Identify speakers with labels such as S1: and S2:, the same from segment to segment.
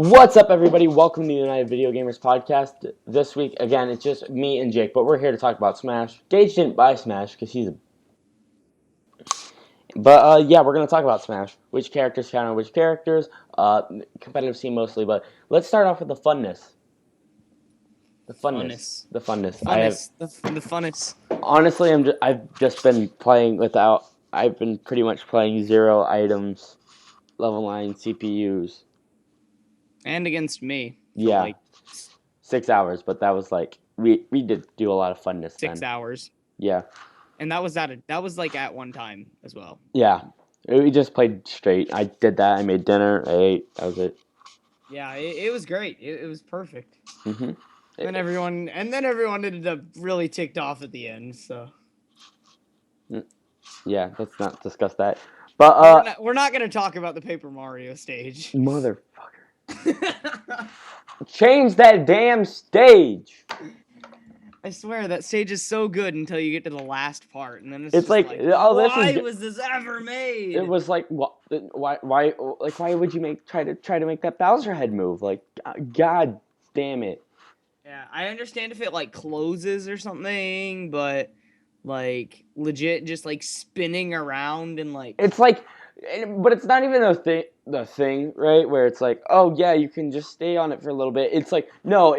S1: What's up, everybody? Welcome to the United Video Gamers podcast. This week, again, it's just me and Jake, but we're here to talk about Smash. Gage didn't buy Smash because he's a... But, yeah, we're going to talk about Smash. Which characters counter which characters, competitive scene mostly, but let's start off with the funness. The funness. The funness.
S2: The funnest.
S1: Honestly, I've just been playing without... I've been pretty much playing 0 items, level 9 CPUs.
S2: And against me.
S1: Yeah.
S2: Like
S1: 6 hours, but that was like... We did do a lot of funness
S2: 6
S1: then.
S2: hours.
S1: Yeah.
S2: And that was like at one time as well.
S1: Yeah. We just played straight. I did that. I made dinner. I ate. That was it.
S2: Yeah, it was great. It was perfect.
S1: Mm-hmm.
S2: And everyone ended up really ticked off at the end. So
S1: yeah, let's not discuss that. But
S2: we're not gonna talk about the Paper Mario stage.
S1: Motherfucker. Change that damn stage.
S2: I swear that stage is so good until you get to the last part, and then it's just
S1: like oh,
S2: why was this ever made?
S1: It was like why would you try to make that Bowser head move? Like, god damn it.
S2: Yeah, I understand if it like closes or something, but like legit just like spinning around and like
S1: it's like, but it's not even the thing, right? Where it's like, oh yeah, you can just stay on it for a little bit. It's like, no,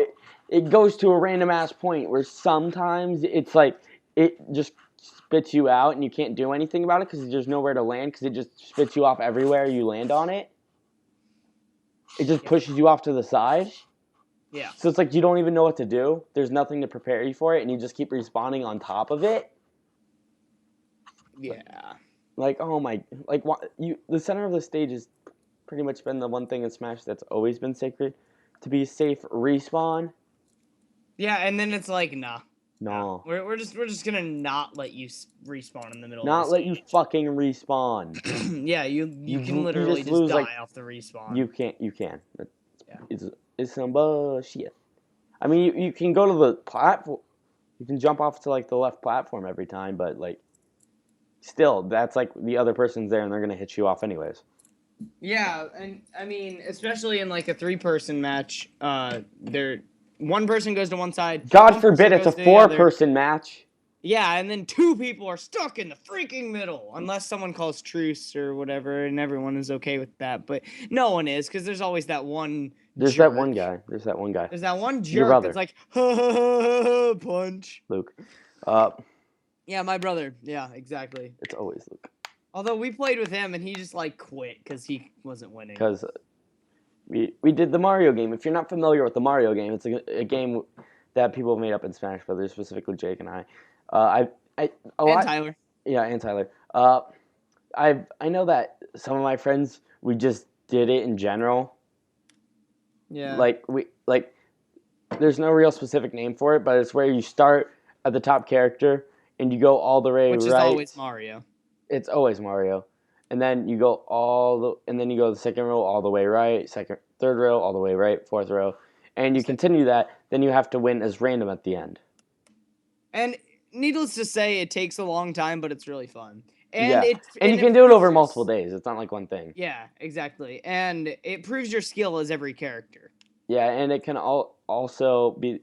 S1: it goes to a random ass point where sometimes it's like it just spits you out and you can't do anything about it because there's nowhere to land because it just spits you off everywhere you land on it. It just pushes you off to the side.
S2: Yeah.
S1: So it's like you don't even know what to do. There's nothing to prepare you for it, and you just keep respawning on top of it.
S2: Yeah.
S1: Like, oh my, like the center of the stage has pretty much been the one thing in Smash that's always been sacred. To be safe, respawn.
S2: Yeah, and then it's like, nah.
S1: No.
S2: We're just gonna not let you respawn in the middle.
S1: Not
S2: of the
S1: let you fucking respawn.
S2: Yeah, you can literally just die off the respawn.
S1: You can.
S2: Yeah.
S1: It's some bullshit. I mean, you can go to the platform. You can jump off to like the left platform every time, but like, still, that's like the other person's there and they're gonna hit you off anyways.
S2: Yeah, and I mean, especially in like a 3-person match, one person goes to one side.
S1: God forbid it's a 4-person match.
S2: Yeah, and then 2 people are stuck in the freaking middle, unless someone calls truce or whatever, and everyone is okay with that. But no one is, because there's always that one.
S1: There's
S2: jerk.
S1: that one guy. There's that one guy.
S2: There's that one jerk.
S1: Your brother.
S2: That's like, ha, ha, ha, ha, punch.
S1: Luke.
S2: Yeah, my brother. Yeah, exactly.
S1: It's always Luke.
S2: Although we played with him and he just like quit because he wasn't winning.
S1: Because we did the Mario game. If you're not familiar with the Mario game, it's a game that people have made up in Smash Brothers, specifically Jake and I.
S2: Tyler.
S1: Yeah, and Tyler. I know that some of my friends, we just did it in general.
S2: Yeah.
S1: There's no real specific name for it, but it's where you start at the top character and you go all the way right.
S2: Which is always Mario.
S1: It's always Mario. And then you go the second row all the way right, third row all the way right, fourth row. And you continue that, then you have to win as random at the end.
S2: And needless to say, it takes a long time, but it's really fun.
S1: And you can do it over multiple days. It's not like one thing.
S2: Yeah, exactly. And it proves your skill as every character.
S1: Yeah, and it can also be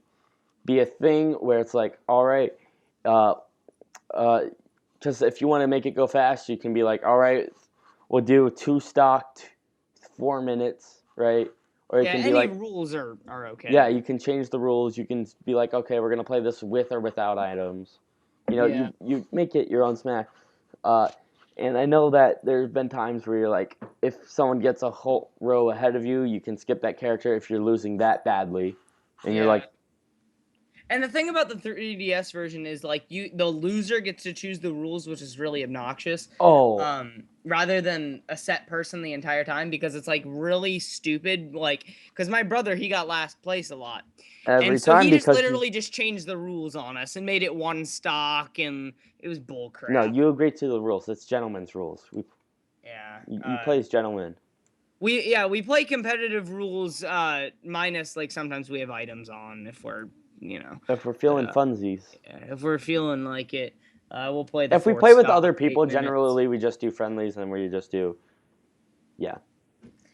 S1: a thing where it's like, all right, because if you want to make it go fast, you can be like, all right, we'll do 2 stocked 4 minutes, right? Or it can be like
S2: rules are okay.
S1: Yeah, you can change the rules. You can be like, okay, we're gonna play this with or without items. You know, you make it your own Smash. And I know that there's been times where you're like, if someone gets a whole row ahead of you, you can skip that character if you're losing that badly, and you're like.
S2: And the thing about the 3DS version is like the loser gets to choose the rules, which is really obnoxious.
S1: Oh.
S2: Rather than a set person the entire time, because it's like really stupid. Like, because my brother, he got last place a lot.
S1: Every time,
S2: he just literally just changed the rules on us and made it 1 stock, and it was bullcrap.
S1: No, you agree to the rules. It's gentlemen's rules. You play as gentlemen.
S2: We play competitive rules, minus like sometimes we have items on if we're.
S1: If we're feeling funsies.
S2: Yeah, if we're feeling like it, we'll play
S1: If we play with other people, generally we just do friendlies and we just do, yeah.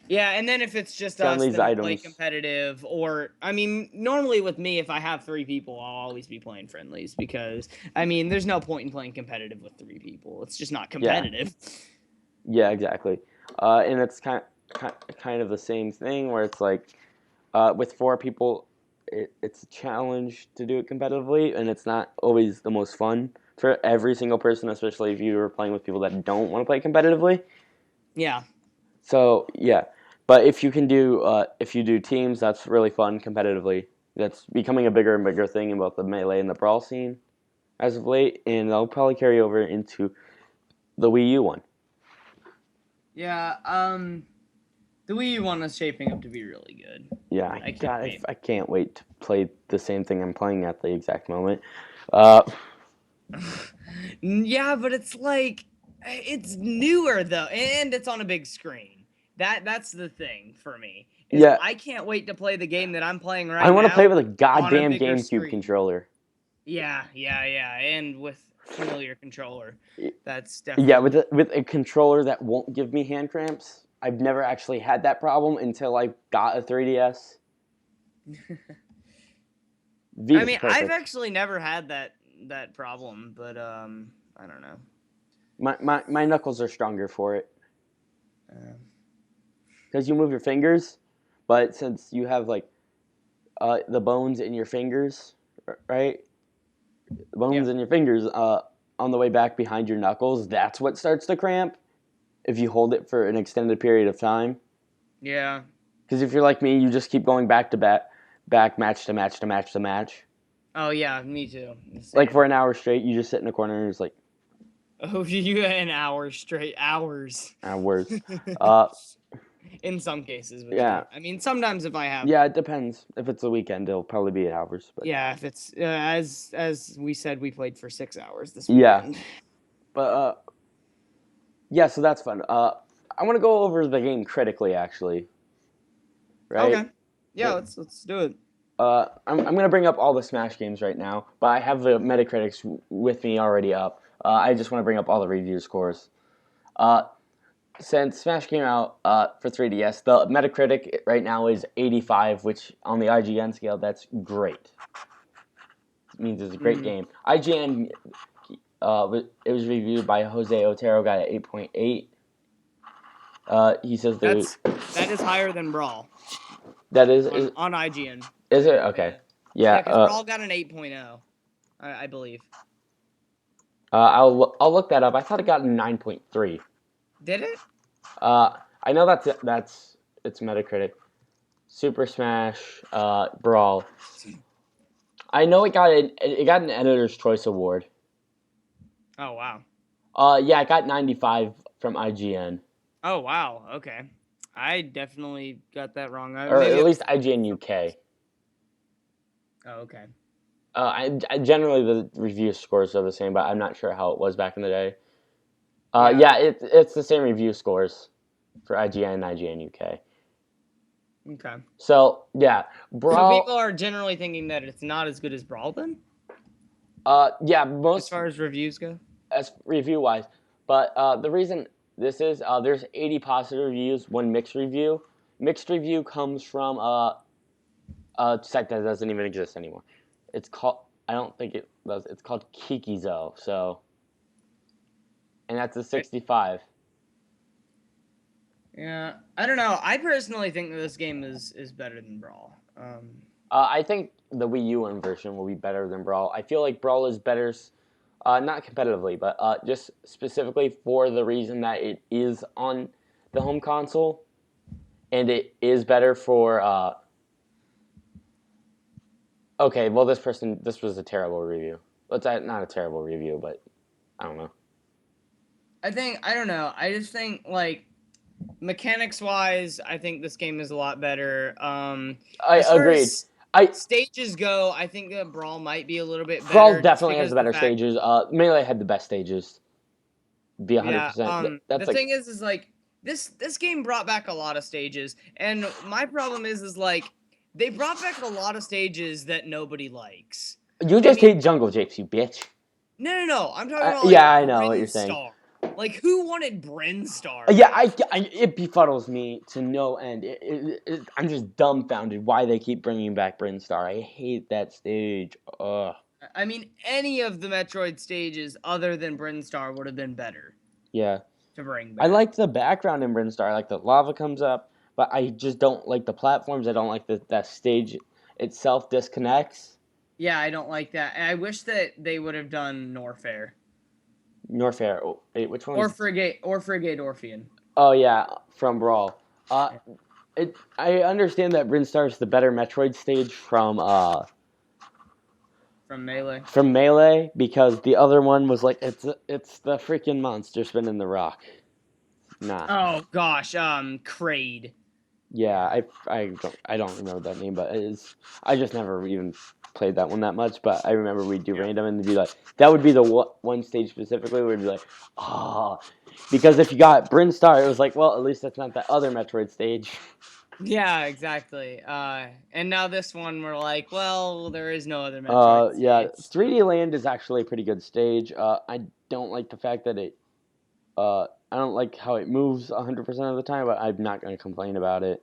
S2: Yeah, and then if it's just us,
S1: friendlies
S2: then we play
S1: items.
S2: competitive. Or, I mean, normally with me, if I have 3 people, I'll always be playing friendlies because, I mean, there's no point in playing competitive with 3 people. It's just not competitive.
S1: Yeah, exactly. And it's kind of the same thing where it's like with 4 people, it's a challenge to do it competitively, and it's not always the most fun for every single person, especially if you are playing with people that don't want to play competitively.
S2: Yeah.
S1: So yeah, but if you do teams, that's really fun competitively. That's becoming a bigger and bigger thing in both the melee and the brawl scene as of late, and that'll probably carry over into the Wii U one.
S2: Yeah, the Wii U one is shaping up to be really good.
S1: Yeah,
S2: I can't wait.
S1: I can't wait to play the same thing I'm playing at the exact moment.
S2: Yeah, but it's like it's newer though, and it's on a big screen. That's the thing for me. Is
S1: Yeah,
S2: I can't wait to play the game that I'm playing
S1: I
S2: right
S1: want to play
S2: now
S1: with a
S2: on a
S1: goddamn
S2: bigger
S1: GameCube
S2: screen.
S1: controller.
S2: Yeah, and with familiar controller. That's
S1: Yeah,
S2: definitely
S1: with a controller that won't give me hand cramps. I've never actually had that problem until I got a 3DS.
S2: I
S1: Vita's
S2: mean, I've
S1: perfect.
S2: actually never had that problem, but I don't know.
S1: My knuckles are stronger for it
S2: Uh,
S1: because you move your fingers, but since you have like the bones in your fingers, right? The
S2: yeah.
S1: bones in your fingers on the way back behind your knuckles, that's what starts to cramp if you hold it for an extended period of time.
S2: Yeah.
S1: Because if you're like me, you just keep going back to back, match to match to match to match.
S2: Oh yeah, me too.
S1: Like
S2: Same.
S1: for an hour straight, you just sit in a corner and it's like
S2: Oh, you an hour straight hours.
S1: worse. Uh,
S2: In some cases with
S1: yeah,
S2: me. I mean, sometimes if I have,
S1: yeah, it depends. If it's a weekend, it'll probably be hours. But
S2: yeah, if it's as we said, we played for 6 hours this
S1: yeah,
S2: weekend.
S1: but yeah, so that's fun. I want to go over the game critically, actually. Right.
S2: Okay. Yeah, let's do it.
S1: I'm gonna bring up all the Smash games right now, but I have the Metacritics with me already up. I just want to bring up all the review scores. Uh, since Smash came out for 3DS, the Metacritic right now is 85, which on the IGN scale, that's great. It means it's a great game. IGN, it was reviewed by Jose Otero, got an 8.8. He says
S2: That is higher than Brawl
S1: that
S2: on IGN.
S1: is it okay?
S2: Yeah,
S1: Yeah.
S2: because Brawl got an 8.0, I believe.
S1: I'll look that up. I thought it got a 9.3.
S2: Did it?
S1: I know that's it's Metacritic. Super Smash Brawl. I know it got an Editor's Choice Award.
S2: Oh wow.
S1: Yeah, it got 95 from IGN,
S2: Oh wow. Okay. I definitely got that wrong.
S1: or
S2: Maybe
S1: at
S2: I
S1: least
S2: was
S1: IGN UK.
S2: Oh, okay.
S1: I generally the review scores are the same, but I'm not sure how it was back in the day.
S2: Yeah.
S1: Yeah, it's the same review scores for IGN and IGN UK.
S2: Okay.
S1: So yeah,
S2: So people
S1: Brawl.
S2: are generally thinking that it's not as good as Brawl then,
S1: Yeah,
S2: as far as reviews go.
S1: as review wise, but the reason this is there's 80 positive reviews, one mixed review. Mixed review comes from a site that doesn't even exist anymore. It's called I don't think it does. It's called Kikizo. So, and that's a 65.
S2: Yeah, I don't know. I personally think that this game is better than Brawl.
S1: I think the Wii U one version will be better than Brawl. I feel like Brawl is better, not competitively, but just specifically for the reason that it is on the home console, and it is better for. Okay, well, this was a terrible review. It's not a terrible review, but I don't know.
S2: I don't know. I just think like mechanics wise, I think this game is a lot better.
S1: I
S2: As far
S1: agreed.
S2: as
S1: I
S2: stages go, I think that Brawl might be a little bit
S1: Brawl
S2: better just
S1: definitely has
S2: because
S1: the
S2: the
S1: better
S2: fact.
S1: stages. Melee had the best stages. Be
S2: Yeah.
S1: 100%.
S2: The
S1: That's like
S2: thing is like this game brought back a lot of stages, and my problem is like they brought back a lot of stages that nobody likes.
S1: you
S2: I
S1: just
S2: mean,
S1: hate Jungle Japes, you bitch.
S2: no. I'm talking about like
S1: Yeah, I know what
S2: Rin
S1: you're saying.
S2: Star. Like, who wanted Brinstar?
S1: Yeah, it befuddles me to no end. I'm just dumbfounded why they keep bringing back Brinstar. I hate that stage. Ugh.
S2: I mean, any of the Metroid stages other than Brinstar would have been better
S1: Yeah.
S2: to bring
S1: I
S2: back.
S1: like the background in Brinstar. Like the lava comes up, but I just don't like the platforms. I don't like that stage itself disconnects.
S2: Yeah, I don't like that. And I wish that they would have done Norfair.
S1: Norfair. Oh, wait, which one?
S2: Or Frigate Orphean.
S1: Oh yeah, from Brawl. I understand that Brinstar is the better Metroid stage
S2: From Melee.
S1: from Melee because the other one was like it's the freaking monster spinning the rock. Nah.
S2: Oh gosh, Kraid.
S1: Yeah, I don't remember that name, but I just never even played that one that much. But I remember we'd do random and they'd be like that would be the one stage specifically where we'd be like, oh, because if you got Brinstar, it was like, well, at least that's not that other Metroid stage.
S2: Yeah, exactly. And now this one, we're like, well, there is no other Metroid
S1: Yeah,
S2: stage.
S1: 3D Land is actually a pretty good stage. I don't like the fact that I don't like how it moves 100% of the time, but I'm not going to complain about it.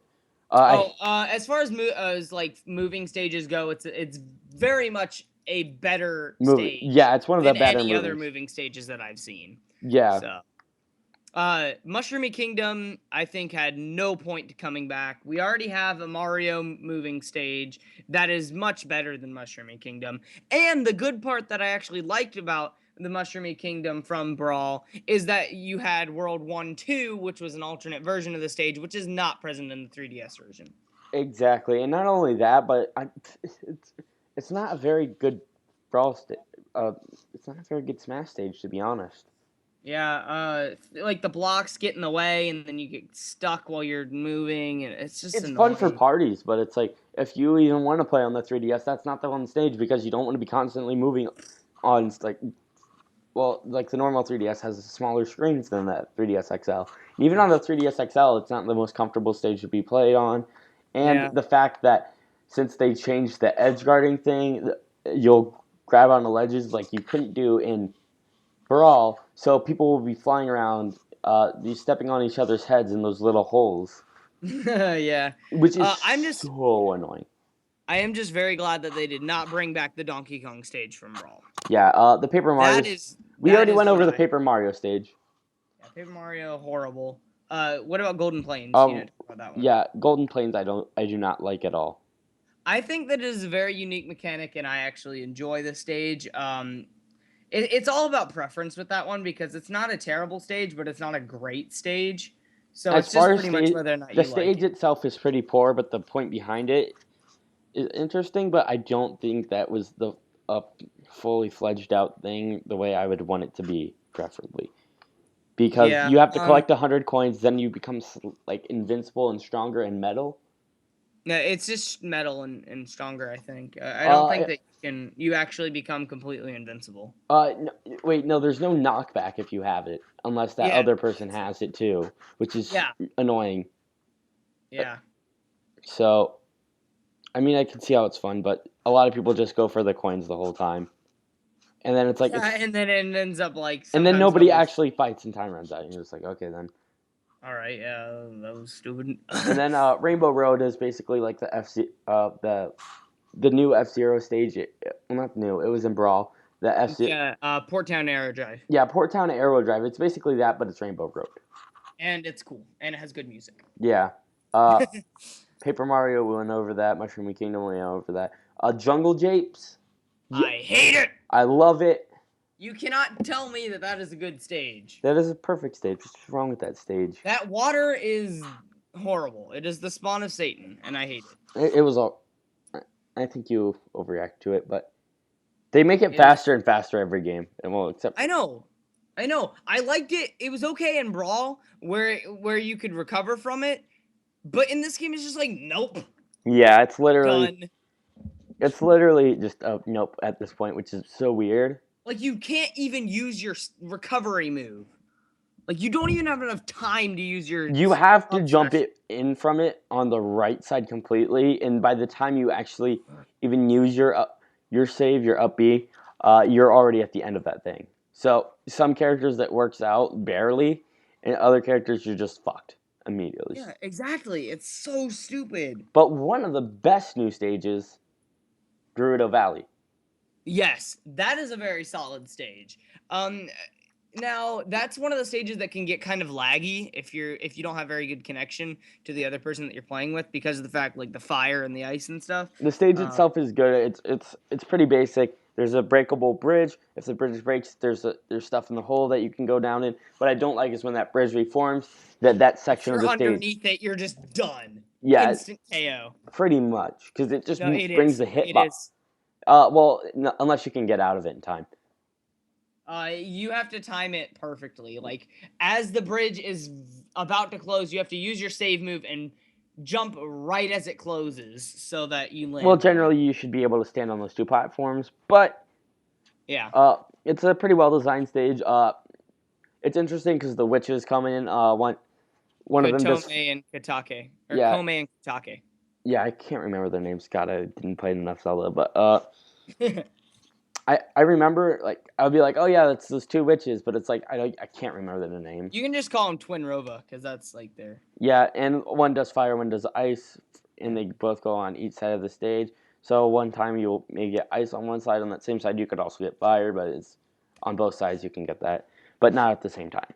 S2: As far as like moving stages go, it's very much a better
S1: moving.
S2: stage.
S1: Yeah, it's one of the
S2: than
S1: better
S2: any other
S1: moving
S2: moving stages that I've seen.
S1: Yeah.
S2: So, Mushroomy Kingdom, I think, had no point to coming back. We already have a Mario moving stage that is much better than Mushroomy Kingdom. And the good part that I actually liked about the Mushroomy Kingdom from Brawl is that you had World 1-2, which was an alternate version of the stage, which is not present in the 3DS version.
S1: Exactly, and not only that, but it's not a very good Brawl stage. It's not a very good Smash stage, to be honest.
S2: Yeah, like the blocks get in the way, and then you get stuck while you're moving, and it's just
S1: It's
S2: annoying.
S1: fun for parties, but it's like if you even want to play on the 3DS, that's not the one stage because you don't want to be constantly moving on like the normal 3DS has smaller screens than that 3DS XL. And even on the 3DS XL, it's not the most comfortable stage to be played on, and the fact that since they changed the edge guarding thing, you'll grab on the ledges like you couldn't do in Brawl, so people will be flying around, stepping on each other's heads in those little holes.
S2: Yeah.
S1: Which is so annoying.
S2: I am just very glad that they did not bring back the Donkey Kong stage from Brawl.
S1: Yeah, the Paper Mario. We already went over the Paper Mario stage.
S2: Yeah, Paper Mario, horrible. What about Golden Plains?
S1: You
S2: didn't talk about that one.
S1: Yeah, Golden Plains I do not like at all.
S2: I think that it is a very unique mechanic, and I actually enjoy the stage. It's all about preference with that one because it's not a terrible stage, but it's not a great stage. So
S1: as
S2: it's just pretty much whether or not you like it.
S1: The stage itself is pretty poor, but the point behind it is interesting. But I don't think that was the fully fledged out thing the way I would want it to be, preferably. Because you have to collect 100 coins, then you become like invincible and stronger in metal.
S2: No, it's just metal and stronger, I think. I don't think that you actually become completely invincible.
S1: No, wait, no, there's no knockback if you have it, unless that other person has it too, which is annoying.
S2: Yeah.
S1: So, I mean, I can see how it's fun, but a lot of people just go for the coins the whole time. And then it's like...
S2: and then it ends up like...
S1: And then nobody actually fights and time runs out. And you're just like, okay, then.
S2: Alright, yeah, that was stupid.
S1: And then Rainbow Road is basically like the new F-Zero stage. Well, not new. It was in Brawl.
S2: Port Town Arrow Drive.
S1: Yeah, Port Town Arrow Drive. It's basically that, but it's Rainbow Road.
S2: And it's cool. And it has good music.
S1: Yeah. Paper Mario, we went over that. Mushroomy Kingdom, we went over that. Jungle Japes.
S2: I hate it!
S1: I love it.
S2: You cannot tell me that that is a good stage.
S1: That is a perfect stage. What's wrong with that stage?
S2: That water is horrible. It is the spawn of Satan, and I hate it.
S1: It was all... I think you overreact to it, but they make it faster and faster every game. And well, except
S2: I know. I liked it. It was okay in Brawl, where you could recover from it, but in this game, it's just like nope.
S1: Yeah, it's literally
S2: done.
S1: It's literally just a nope at this point, which is so weird.
S2: Like, you can't even use your recovery move. Like, you don't even have enough time to use your...
S1: You have to jump it in from it on the right side completely, and by the time you actually even use your save, your up B, you're already at the end of that thing. So some characters that works out barely, and other characters you're just fucked immediately.
S2: Yeah, exactly. It's so stupid.
S1: But one of the best new stages, Gerudo Valley.
S2: Yes, that is a very solid stage. Now that's one of the stages that can get kind of laggy if you don't have very good connection to the other person that you're playing with because of the fact like the fire and the ice and stuff.
S1: The stage
S2: Um,
S1: itself is good. It's pretty basic. There's a breakable bridge. If the bridge breaks, there's stuff in the hole that you can go down in. What I don't like is when that bridge reforms. That
S2: if
S1: section of
S2: you're
S1: the stage.
S2: underneath it, you're just done.
S1: Yeah,
S2: Instant KO.
S1: pretty much because it just
S2: No, it
S1: brings
S2: is.
S1: the hit
S2: It
S1: box.
S2: is.
S1: Well, unless you can get out of it in time.
S2: You have to time it perfectly. Like as the bridge is about to close, you have to use your save move and jump right as it closes so that you land.
S1: Well, generally you should be able to stand on those two platforms, but
S2: Yeah.
S1: it's a pretty well designed stage. It's interesting because the witches come in. One of them just
S2: Kotome and Katake. Or
S1: yeah
S2: Kome and Katake.
S1: yeah I can't remember their names. God, I didn't play enough Zelda, but I remember like I would be like, oh yeah, that's those two witches, but it's like I can't remember their name.
S2: You can just call them Twin Rova because that's like their.
S1: Yeah, and one does fire, one does ice, and they both go on each side of the stage. So one time you may get ice on one side, on that same side you could also get fire, but it's on both sides you can get that, but not at the same time.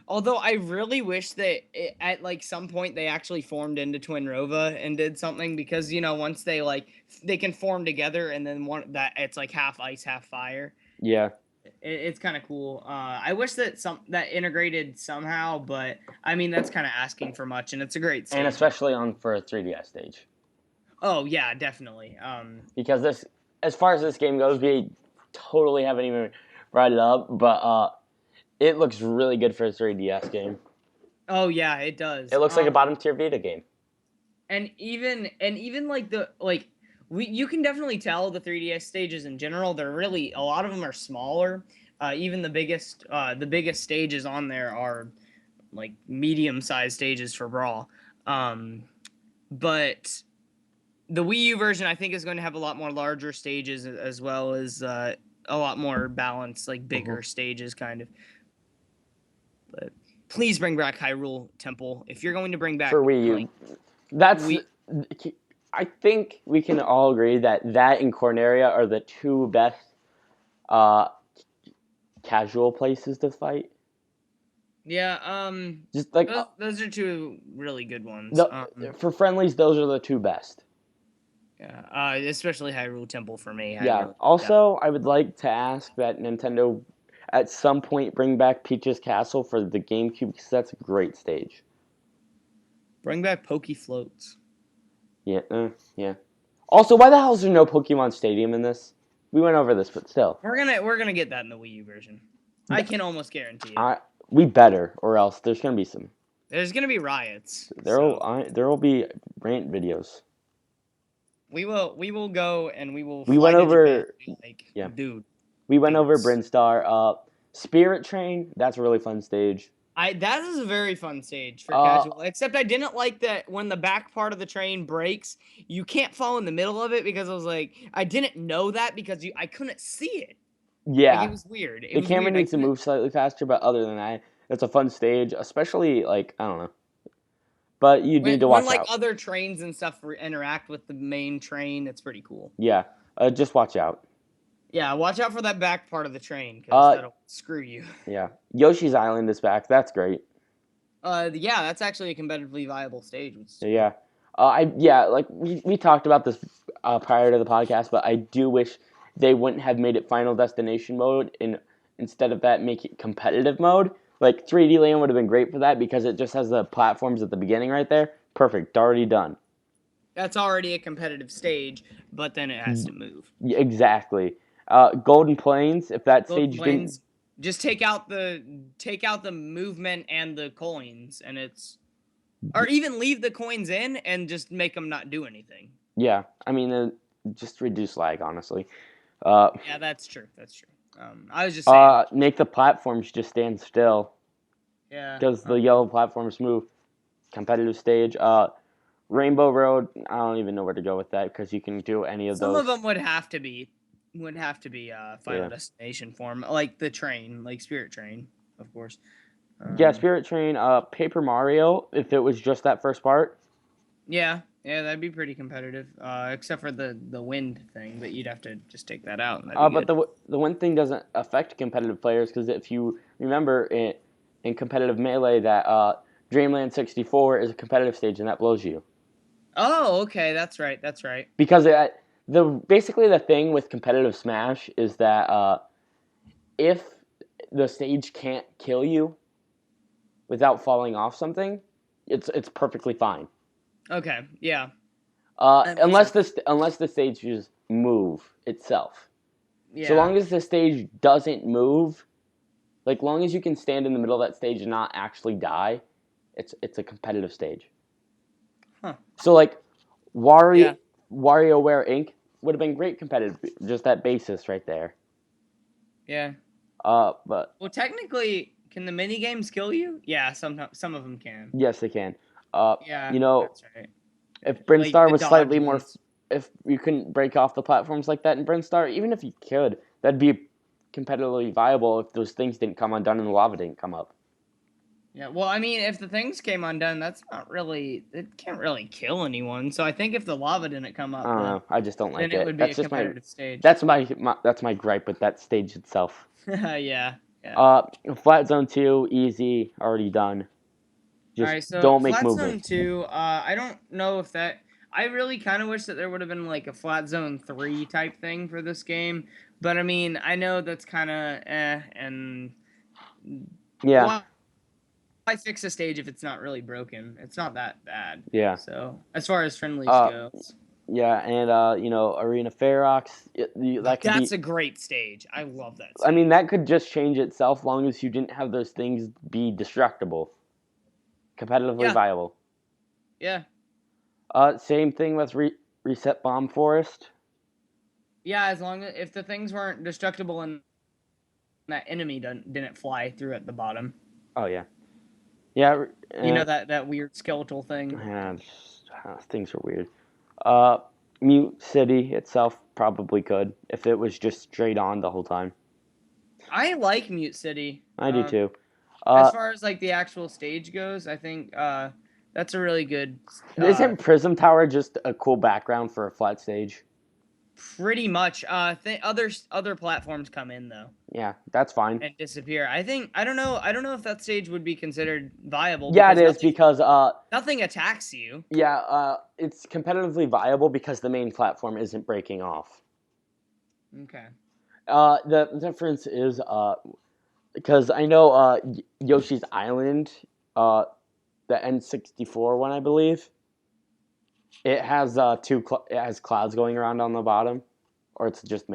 S2: Although I really wish that at like some point they actually formed into Twin Rova and did something because once they can form together and then one that it's like half ice half fire.
S1: Yeah.
S2: It's kind of cool. I wish that that integrated somehow, but I mean that's kind of asking for much, and it's a great stage.
S1: And especially for a 3DS stage.
S2: Oh yeah, definitely.
S1: Because this, as far as this game goes, we totally haven't even brought it up, but it looks really good for a 3DS game.
S2: Oh yeah, it does.
S1: It looks like a bottom tier Vita game.
S2: And even you can definitely tell the 3DS stages in general. They're really a lot of them are smaller. Even the biggest stages on there are like medium-sized stages for Brawl. But the Wii U version, I think, is going to have a lot more larger stages as well as a lot more balanced, like bigger stages, kind of. But please bring back Hyrule Temple if you're going to bring back
S1: for Wii U. I think we can all agree that and Corneria are the two best casual places to fight.
S2: Yeah,
S1: just like
S2: those are two really good ones.
S1: For friendlies, those are the two best.
S2: Yeah, especially Hyrule Temple for me.
S1: Yeah. Also, I would like to ask that Nintendo, at some point, bring back Peach's Castle for the GameCube because that's a great stage.
S2: Bring back Poke Floats.
S1: Yeah, yeah. Also, why the hell is there no Pokemon Stadium in this? We went over this, but still.
S2: We're gonna get that in the Wii U version. I can almost guarantee it.
S1: We better, or else there's gonna be some.
S2: There's gonna be riots.
S1: There will be rant videos.
S2: We will go and we will.
S1: We went over.
S2: Yeah, dude.
S1: We went over Brinstar. Spirit Train. That's a really fun stage.
S2: That is a very fun stage for casual. Except I didn't like that when the back part of the train breaks, you can't fall in the middle of it because I was like, I didn't know that because I couldn't see it.
S1: Yeah,
S2: like, it was weird.
S1: The camera needs to move slightly faster, but other than that, it's a fun stage. Especially like I don't know, but you need to watch
S2: when
S1: out.
S2: Other trains and stuff interact with the main train. It's pretty cool.
S1: Yeah, just watch out.
S2: Yeah, watch out for that back part of the train because that'll screw you.
S1: Yeah, Yoshi's Island is back. That's great.
S2: Yeah, that's actually a competitively viable stage.
S1: Yeah, like we talked about this prior to the podcast, but I do wish they wouldn't have made it Final Destination mode and instead of that make it competitive mode. Like 3D Land would have been great for that because it just has the platforms at the beginning right there. Perfect, already done.
S2: That's already a competitive stage, but then it has to move.
S1: Yeah, exactly. Golden Plains, if that stage didn't
S2: just take out the movement and the coins, and it's or even leave the coins in and just make them not do anything.
S1: Yeah, I mean, just reduce lag, honestly.
S2: Yeah, that's true. That's true. I was just saying.
S1: Make the platforms just stand still.
S2: Yeah.
S1: Because the yellow platforms move. Competitive stage. Rainbow Road, I don't even know where to go with that because you can do any of those.
S2: Some of them would have to be. would have to be Final
S1: Yeah.
S2: Destination form, like the train, like Spirit Train, of course.
S1: Yeah, Spirit Train, Paper Mario, if it was just that first part.
S2: Yeah, that'd be pretty competitive, except for the wind thing, but you'd have to just take that out, and that'd be
S1: But
S2: good.
S1: the one thing doesn't affect competitive players because if you remember in competitive Melee that Dreamland 64 is a competitive stage and that blows you.
S2: Oh, okay, that's right.
S1: Because basically the thing with competitive Smash is that if the stage can't kill you without falling off something, it's perfectly fine.
S2: Okay, yeah. That makes
S1: Unless the stage just move itself. So
S2: Yeah.
S1: long as the stage doesn't move, like long as you can stand in the middle of that stage and not actually die, it's a competitive stage.
S2: Huh.
S1: So like
S2: Yeah.
S1: WarioWare Inc. would have been great competitive, just that basis right there.
S2: Yeah.
S1: But
S2: Well, technically, can the mini games kill you? Yeah, some of them can.
S1: yes, they can.
S2: Yeah,
S1: You know,
S2: that's right.
S1: if
S2: Like
S1: Brinstar
S2: the
S1: was
S2: dodge
S1: slightly more,
S2: ones.
S1: if you couldn't break off the platforms like that in Brinstar, even if you could, that'd be competitively viable if those things didn't come undone and the lava didn't come up.
S2: Yeah, well, I mean, if the things came undone, that's not really. It can't really kill anyone. So I think if the lava didn't come
S1: I
S2: up,
S1: don't know. I just don't
S2: then
S1: like
S2: it
S1: it.
S2: would be a
S1: That's just
S2: competitive stage.
S1: that's my gripe with that stage itself.
S2: Yeah.
S1: Uh, Flat Zone 2, easy, already done.
S2: All
S1: Just
S2: right, so
S1: don't make
S2: Flat Zone
S1: movement.
S2: 2, I don't know if that. I really kind of wish that there would have been like a Flat Zone 3 type thing for this game. But I mean, I know that's kind of and
S1: Yeah,
S2: why fix a stage if it's not really broken? It's not that bad.
S1: yeah.
S2: So, as far as friendlies
S1: Uh,
S2: goes,
S1: yeah, and Arena Ferox, that could
S2: that's
S1: be.
S2: a great stage. I love that
S1: I mean,
S2: stage.
S1: that could just change itself, long as you didn't have those things be destructible, competitively
S2: Yeah,
S1: viable.
S2: yeah.
S1: Same thing with Reset Bomb Forest.
S2: Yeah, as long as if the things weren't destructible and that enemy didn't fly through at the bottom.
S1: Oh yeah, yeah.
S2: You know that weird skeletal thing.
S1: Yeah, things are weird. Uh, Mute City itself probably could if it was just straight on the whole time.
S2: I like Mute City.
S1: I do too.
S2: As
S1: Uh,
S2: far as like the actual stage goes, I think that's a really good.
S1: isn't Prism Tower just a cool background for a flat stage?
S2: Pretty much. Other platforms come in though
S1: Yeah, that's fine.
S2: and disappear. I think I don't know. I don't know if that stage would be considered viable
S1: Yeah, it
S2: because
S1: is because
S2: nothing attacks you.
S1: yeah, it's competitively viable because the main platform isn't breaking off.
S2: Okay.
S1: The difference is because I know Yoshi's Island, the N64 one, I believe. It has it has clouds going around on the bottom, or it's just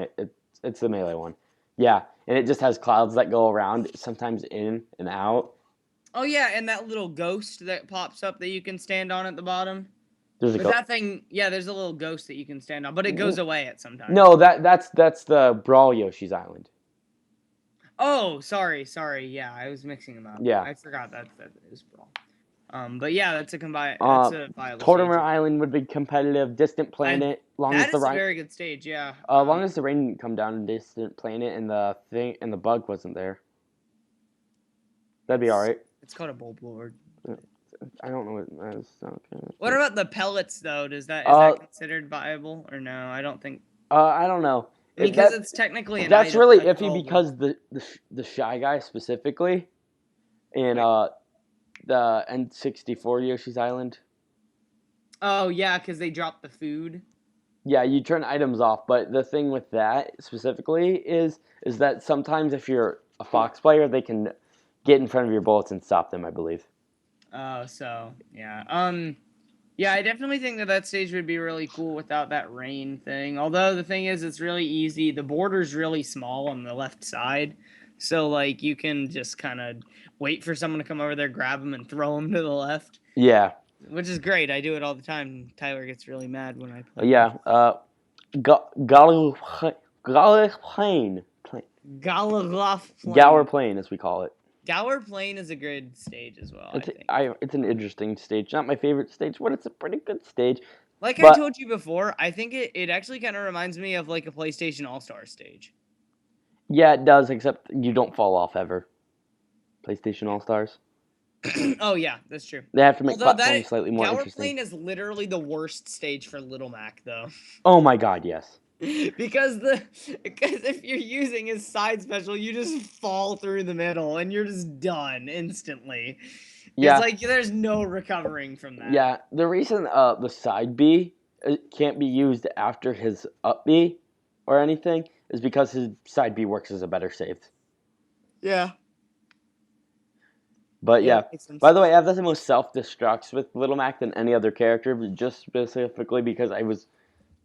S1: it's the melee one. Yeah, and it just has clouds that go around, sometimes in and out.
S2: Oh yeah, and that little ghost that pops up that you can stand on at the bottom.
S1: There's a
S2: But that thing, yeah, there's a little ghost that you can stand on, but it goes away at some time.
S1: No, that's the Brawl Yoshi's Island.
S2: Oh, sorry. Yeah, I was mixing them up.
S1: Yeah.
S2: I forgot that is Brawl. But yeah, that's
S1: Uh,
S2: a viable stage.
S1: Tortimer Island would be competitive. Distant
S2: And
S1: Planet, long as
S2: that
S1: the
S2: is a
S1: rain,
S2: very good stage. Yeah.
S1: long as the rain didn't come down in Distant Planet and the bug wasn't there, that'd be all right.
S2: It's called a bulb lord.
S1: I don't know what that is. Okay.
S2: What about the pellets though? Is that considered viable or no? I don't think
S1: I don't know.
S2: because it's technically an
S1: That's
S2: item.
S1: really
S2: A
S1: iffy
S2: throwable.
S1: because the Shy Guy specifically in
S2: Like,
S1: the N64 Yoshi's Island.
S2: oh yeah, because they dropped the food.
S1: Yeah, you turn items off, but the thing with that specifically is that sometimes if you're a Fox player, they can get in front of your bullets and stop them, I believe.
S2: Oh, so yeah. Yeah, I definitely think that stage would be really cool without that rain thing. Although the thing is, it's really easy. The border's really small on the left side, so like you can just kind of wait for someone to come over there, grab them, and throw them to the left,
S1: Yeah.
S2: which is great. I do it all the time. Tyler gets really mad when I play.
S1: Yeah. Galar Plain.
S2: Galarov
S1: Gower
S2: Plain.
S1: Plain, as we call it.
S2: Gower Plain is a good stage as well. I think.
S1: It's an interesting stage. Not my favorite stage, but it's a pretty good stage.
S2: Like I
S1: But
S2: told you before, I think it actually kind of reminds me of like a PlayStation All-Star stage.
S1: yeah, it does, except you don't fall off ever. PlayStation All Stars.
S2: Oh yeah, that's true.
S1: They have to make
S2: Although that
S1: platforms slightly more
S2: Gower
S1: interesting.
S2: Plane is literally the worst stage for Little Mac though.
S1: Oh my god, yes.
S2: because if you're using his side special, you just fall through the middle and you're just done instantly. It's
S1: Yeah,
S2: like there's no recovering from that.
S1: yeah. The reason the side B can't be used after his up B or anything is because his side B works as a better save.
S2: Yeah.
S1: But
S2: Yeah,
S1: yeah.
S2: that makes sense.
S1: By the way, I have the most self destructs with Little Mac than any other character, but just specifically because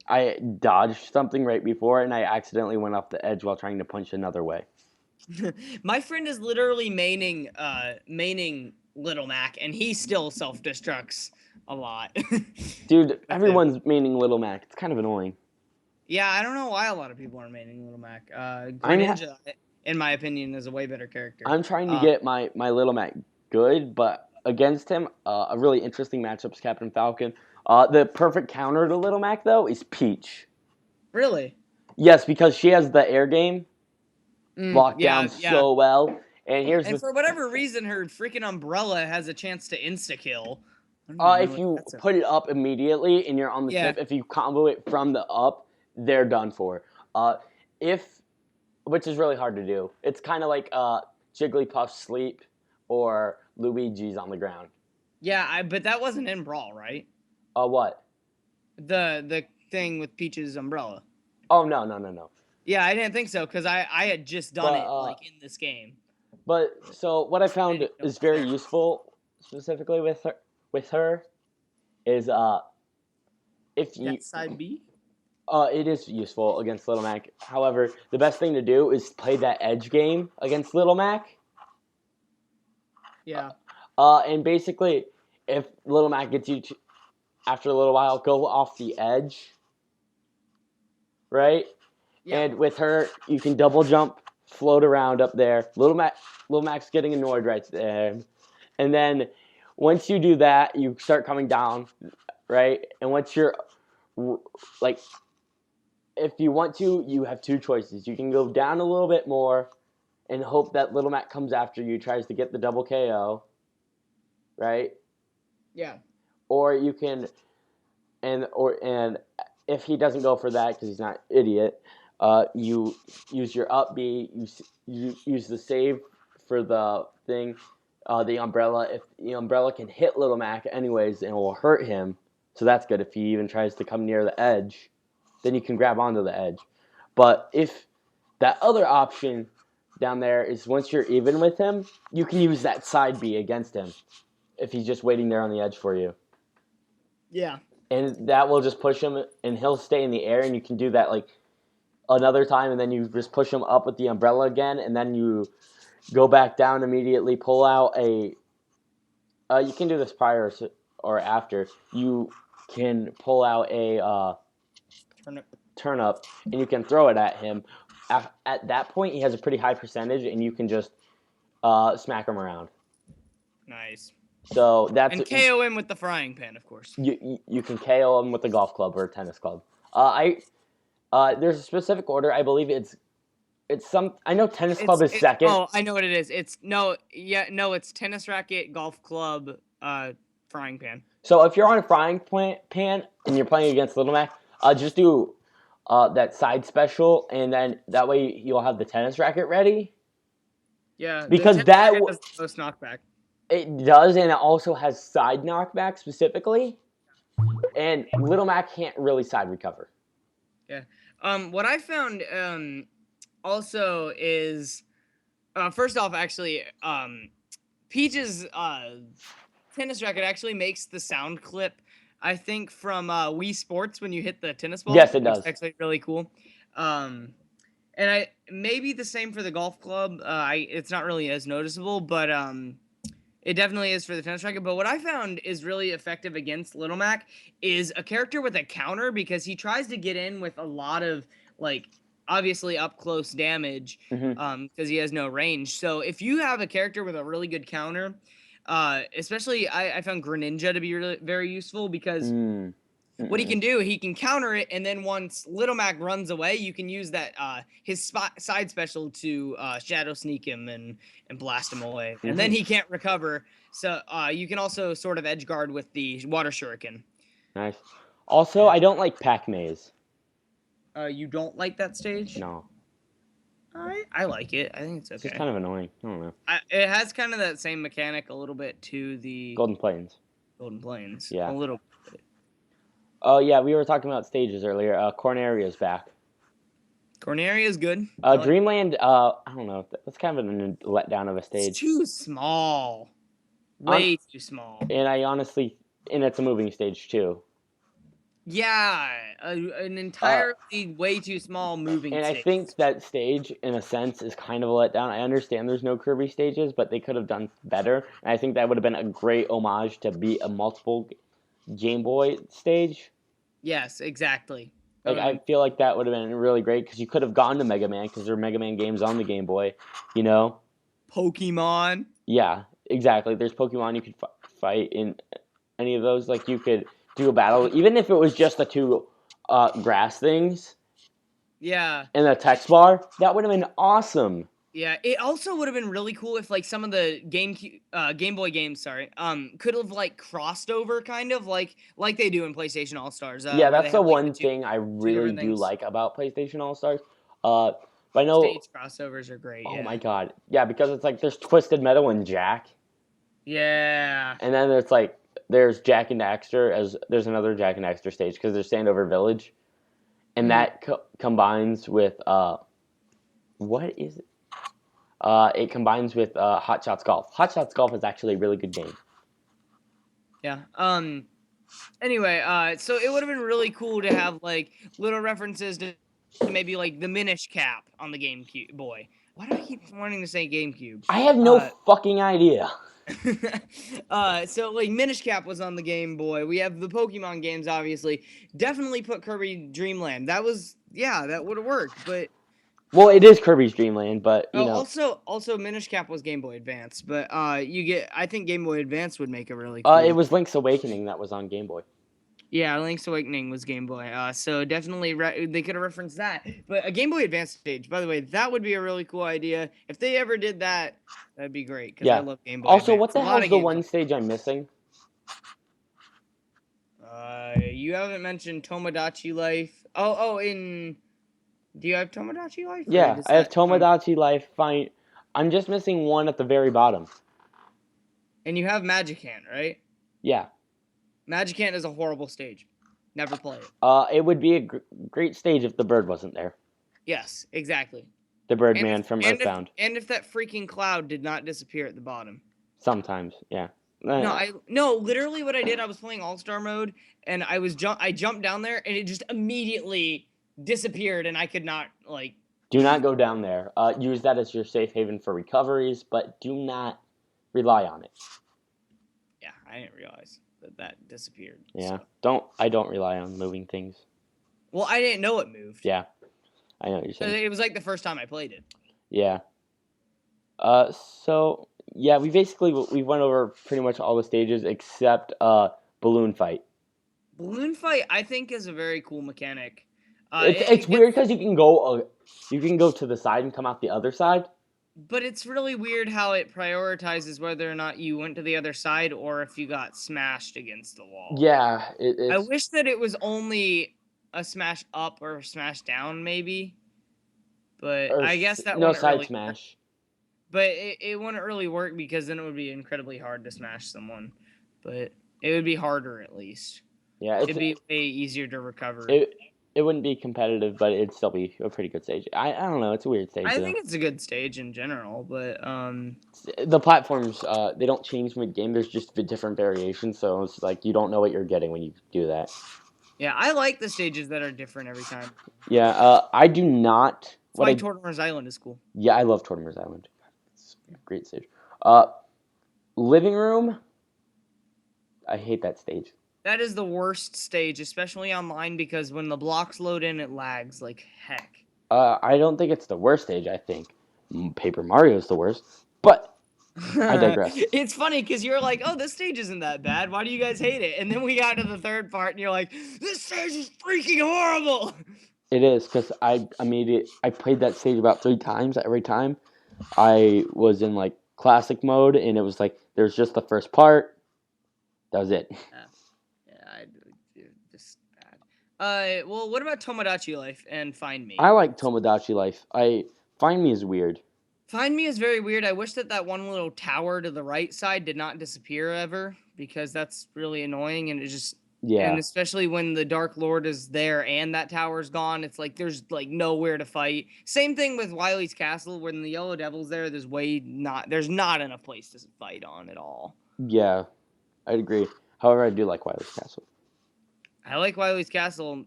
S1: I dodged something right before and I accidentally went off the edge while trying to punch another way.
S2: My friend is literally maining Little Mac, and he still self-destructs a lot.
S1: Dude,
S2: With him.
S1: everyone's meaning Little Mac. It's kind of annoying.
S2: Yeah, I don't know why a lot of people are maining Little Mac.
S1: I'm ha-
S2: Greninja, in my opinion, is a way better character.
S1: I'm trying to get my Little Mac good, but against him, a really interesting matchup is Captain Falcon. The perfect counter to Little Mac though is Peach.
S2: Really?
S1: Yes, because she has the air game locked
S2: Yeah,
S1: down
S2: yeah.
S1: so well. And here's
S2: And
S1: the
S2: for whatever reason, her freaking umbrella has a chance to insta kill. I don't even know
S1: if
S2: what
S1: you
S2: that's
S1: put it up immediately and you're on the
S2: Yeah.
S1: tip, if you combo it from the up, they're done for. If which is really hard to do. It's kind of like Jigglypuff's sleep or Luigi's on the ground.
S2: Yeah, but that wasn't in Brawl, right?
S1: What?
S2: The thing with Peach's umbrella.
S1: Oh no.
S2: Yeah, I didn't think so because I had just done
S1: But
S2: it like in this game.
S1: so what I
S2: I
S1: found
S2: didn't know
S1: is
S2: it was
S1: very
S2: there.
S1: useful specifically with her is if you
S2: That side B.
S1: it is useful against Little Mac. However, the best thing to do is play that edge game against Little Mac.
S2: Yeah.
S1: And basically, if Little Mac gets you after a little while, go off the edge, right?
S2: Yeah.
S1: And with her, you can double jump, float around up there. Little Mac's getting annoyed right there, and then once you do that, you start coming down, right? And once you're like, if you want to, you have two choices. You can go down a little bit more and hope that Little Mac comes after you, tries to get the double KO, right?
S2: Yeah.
S1: Or you can, and if he doesn't go for that because he's not an idiot, you use your up B, you use the save for the thing, the umbrella. If the umbrella can hit Little Mac anyways, and it will hurt him, so that's good. If he even tries to come near the edge, then you can grab onto the edge. But if that other option down there is once you're even with him, you can use that side B against him if he's just waiting there on the edge for you.
S2: Yeah.
S1: And that will just push him, and he'll stay in the air, and you can do that like another time, and then you just push him up with the umbrella again, and then you go back down immediately, pull out a. You can do this prior or after. You can pull out a turnip, and you can throw it at him. At that point, he has a pretty high percentage, and you can just smack him around.
S2: Nice.
S1: So that's
S2: And KO him with the frying pan, of course.
S1: you can KO him with a golf club or a tennis club. There's a specific order. I believe it's some. I know tennis club is second.
S2: Oh, I know what it is. It's tennis racket, golf club, frying pan.
S1: So if you're on a frying pan and you're playing against Little Mac, just do that side special, and then that way you'll have the tennis racket ready.
S2: Yeah,
S1: Because
S2: the
S1: that
S2: tennis racket does the most knockback.
S1: It does, and it also has side knockback specifically. And Little Mac can't really side recover.
S2: Yeah. What I found also is first off, actually, Peach's tennis racket actually makes the sound clip, I think, from Wii Sports when you hit the tennis ball.
S1: Yes, it does.
S2: Which is actually really cool. And I maybe the same for the golf club. It's not really as noticeable, but it definitely is for the tennis racket. But what I found is really effective against Little Mac is a character with a counter, because he tries to get in with a lot of like obviously up close damage because he has no range. So if you have a character with a really good counter, especially I found Greninja to be really, very useful because what he can do, he can counter it, and then once Little Mac runs away, you can use that his side special to shadow sneak him and blast him away, and then he can't recover. So you can also sort of edge guard with the water shuriken.
S1: Nice. Also, I don't like Pac Maze.
S2: You don't like that stage?
S1: No.
S2: I like it. I think it's okay.
S1: It's just kind of annoying. I don't know.
S2: It has kind of that same mechanic a little bit to the
S1: Golden Plains.
S2: Golden Plains.
S1: Yeah.
S2: A little bit.
S1: Oh, yeah, we were talking about stages earlier. Corneria's back.
S2: Corneria's good.
S1: Dreamland, I don't know. That's kind of a letdown of a stage.
S2: It's too small. Way too small.
S1: And it's a moving stage, too.
S2: Yeah, an entirely way too small moving stage.
S1: And I think that stage, in a sense, is kind of a letdown. I understand there's no Kirby stages, but they could have done better. And I think that would have been a great homage to be a multiple Game Boy stage.
S2: Yes, exactly.
S1: Like, I feel like that would have been really great, because you could have gone to Mega Man, because there are Mega Man games on the Game Boy, you know?
S2: Pokemon.
S1: Yeah, exactly. There's Pokemon you could fight in any of those. Like, you could do a battle, even if it was just the two grass things.
S2: Yeah.
S1: And the text bar. That would have been awesome.
S2: Yeah, it also would have been really cool if like some of the Game Boy games, could have like crossed over kind of like they do in PlayStation All Stars.
S1: Yeah, that's the one thing I really do like about PlayStation All Stars. But I know
S2: stage crossovers are great.
S1: Oh my god, yeah, because it's like there's Twisted Metal and Jack.
S2: Yeah.
S1: And then there's Jack and Daxter there's another Jack and Daxter stage because there's Sandover Village, and that combines with what is it? It combines with Hot Shots Golf. Hot Shots Golf is actually a really good game.
S2: Yeah. Anyway, so it would have been really cool to have like little references to maybe like the Minish Cap on the GameCube Boy. Why do I keep wanting to say GameCube?
S1: I have no fucking idea.
S2: So like Minish Cap was on the Game Boy. We have the Pokemon games, obviously. Definitely put Kirby Dreamland. That would have worked, but.
S1: Well, it is Kirby's Dream Land, but you know.
S2: Also, Minish Cap was Game Boy Advance, but I think Game Boy Advance would make it really cool.
S1: It was Link's Awakening that was on Game Boy.
S2: Yeah, Link's Awakening was Game Boy. So definitely they could have referenced that. But a Game Boy Advance stage, by the way, that would be a really cool idea. If they ever did that, that'd be great because I love Game Boy.
S1: Also,
S2: Advance.
S1: what the hell is the one stage I'm missing?
S2: You haven't mentioned Tomodachi Life. Do you have Tomodachi Life?
S1: Yeah, I have Tomodachi Life. Fine. I'm just missing one at the very bottom.
S2: And you have Magic Hand, right?
S1: Yeah.
S2: Magic Hand is a horrible stage. Never play it.
S1: It would be a great stage if the bird wasn't there.
S2: Yes, exactly.
S1: The Birdman from Earthbound.
S2: And if that freaking cloud did not disappear at the bottom.
S1: Sometimes, yeah.
S2: No, literally what I did, I was playing All-Star mode, and I jumped down there, and it just immediately disappeared, and I could not, like...
S1: Do not go down there. Use that as your safe haven for recoveries, but do not rely on it.
S2: Yeah, I didn't realize that disappeared.
S1: Yeah,
S2: so.
S1: I don't rely on moving things.
S2: Well, I didn't know it moved.
S1: Yeah, I know what you're saying.
S2: It was like the first time I played it.
S1: Yeah. So... Yeah, we went over pretty much all the stages except Balloon Fight.
S2: Balloon Fight, I think, is a very cool mechanic.
S1: It's weird because you can go to the side and come out the other side.
S2: But it's really weird how it prioritizes whether or not you went to the other side or if you got smashed against the wall.
S1: Yeah,
S2: I wish that it was only a smash up or a smash down, maybe. But I guess that
S1: no
S2: wouldn't
S1: side
S2: really
S1: smash.
S2: Work. But it wouldn't really work because then it would be incredibly hard to smash someone. But it would be harder at least.
S1: Yeah,
S2: it'd be way easier to recover.
S1: It wouldn't be competitive, but it'd still be a pretty good stage. I don't know, it's a weird stage.
S2: I think it's a good stage in general, but
S1: the platforms they don't change mid-game. There's just different variations, so it's like you don't know what you're getting when you do that.
S2: Yeah, I like the stages that are different every time.
S1: Yeah, I do not.
S2: That's why Tortimer's Island is cool.
S1: Yeah, I love Tortimer's Island. It's a great stage. Living Room. I hate that stage.
S2: That is the worst stage, especially online, because when the blocks load in, it lags like heck.
S1: I don't think it's the worst stage. I think Paper Mario is the worst. But I digress.
S2: It's funny because you're like, oh, this stage isn't that bad. Why do you guys hate it? And then we got to the third part, and you're like, this stage is freaking horrible.
S1: It is, because I played that stage about 3 times. Every time I was in, like, classic mode, and it was like, there's just the first part. That was it.
S2: Just bad. Well, what about Tomodachi Life and Find Me?
S1: I like Tomodachi Life. Find Me is weird.
S2: Find Me is very weird. I wish that one little tower to the right side did not disappear ever, because that's really annoying, and it just...
S1: Yeah.
S2: And especially when the Dark Lord is there and that tower's gone, it's like there's like nowhere to fight. Same thing with Wily's Castle. When the Yellow Devil's there, there's not enough place to fight on at all.
S1: Yeah, I'd agree. However, I do like Wily's Castle.
S2: I like Wily's Castle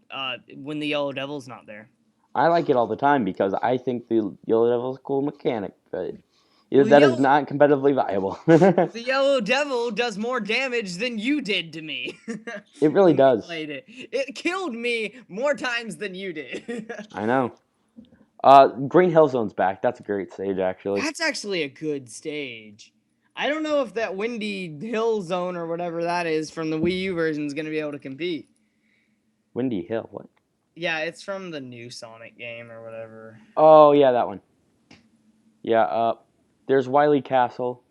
S2: when the Yellow Devil's not there.
S1: I like it all the time because I think the Yellow Devil's a cool mechanic, but that is not competitively viable.
S2: The Yellow Devil does more damage than you did to me.
S1: It really does.
S2: Played it. It killed me more times than you did.
S1: I know. Green Hill Zone's back. That's a great stage, actually.
S2: That's actually a good stage. I don't know if that Windy Hill Zone or whatever that is from the Wii U version is going to be able to compete.
S1: Windy Hill? What?
S2: Yeah, it's from the new Sonic game or whatever.
S1: Oh, yeah, that one. Yeah, there's Wily Castle.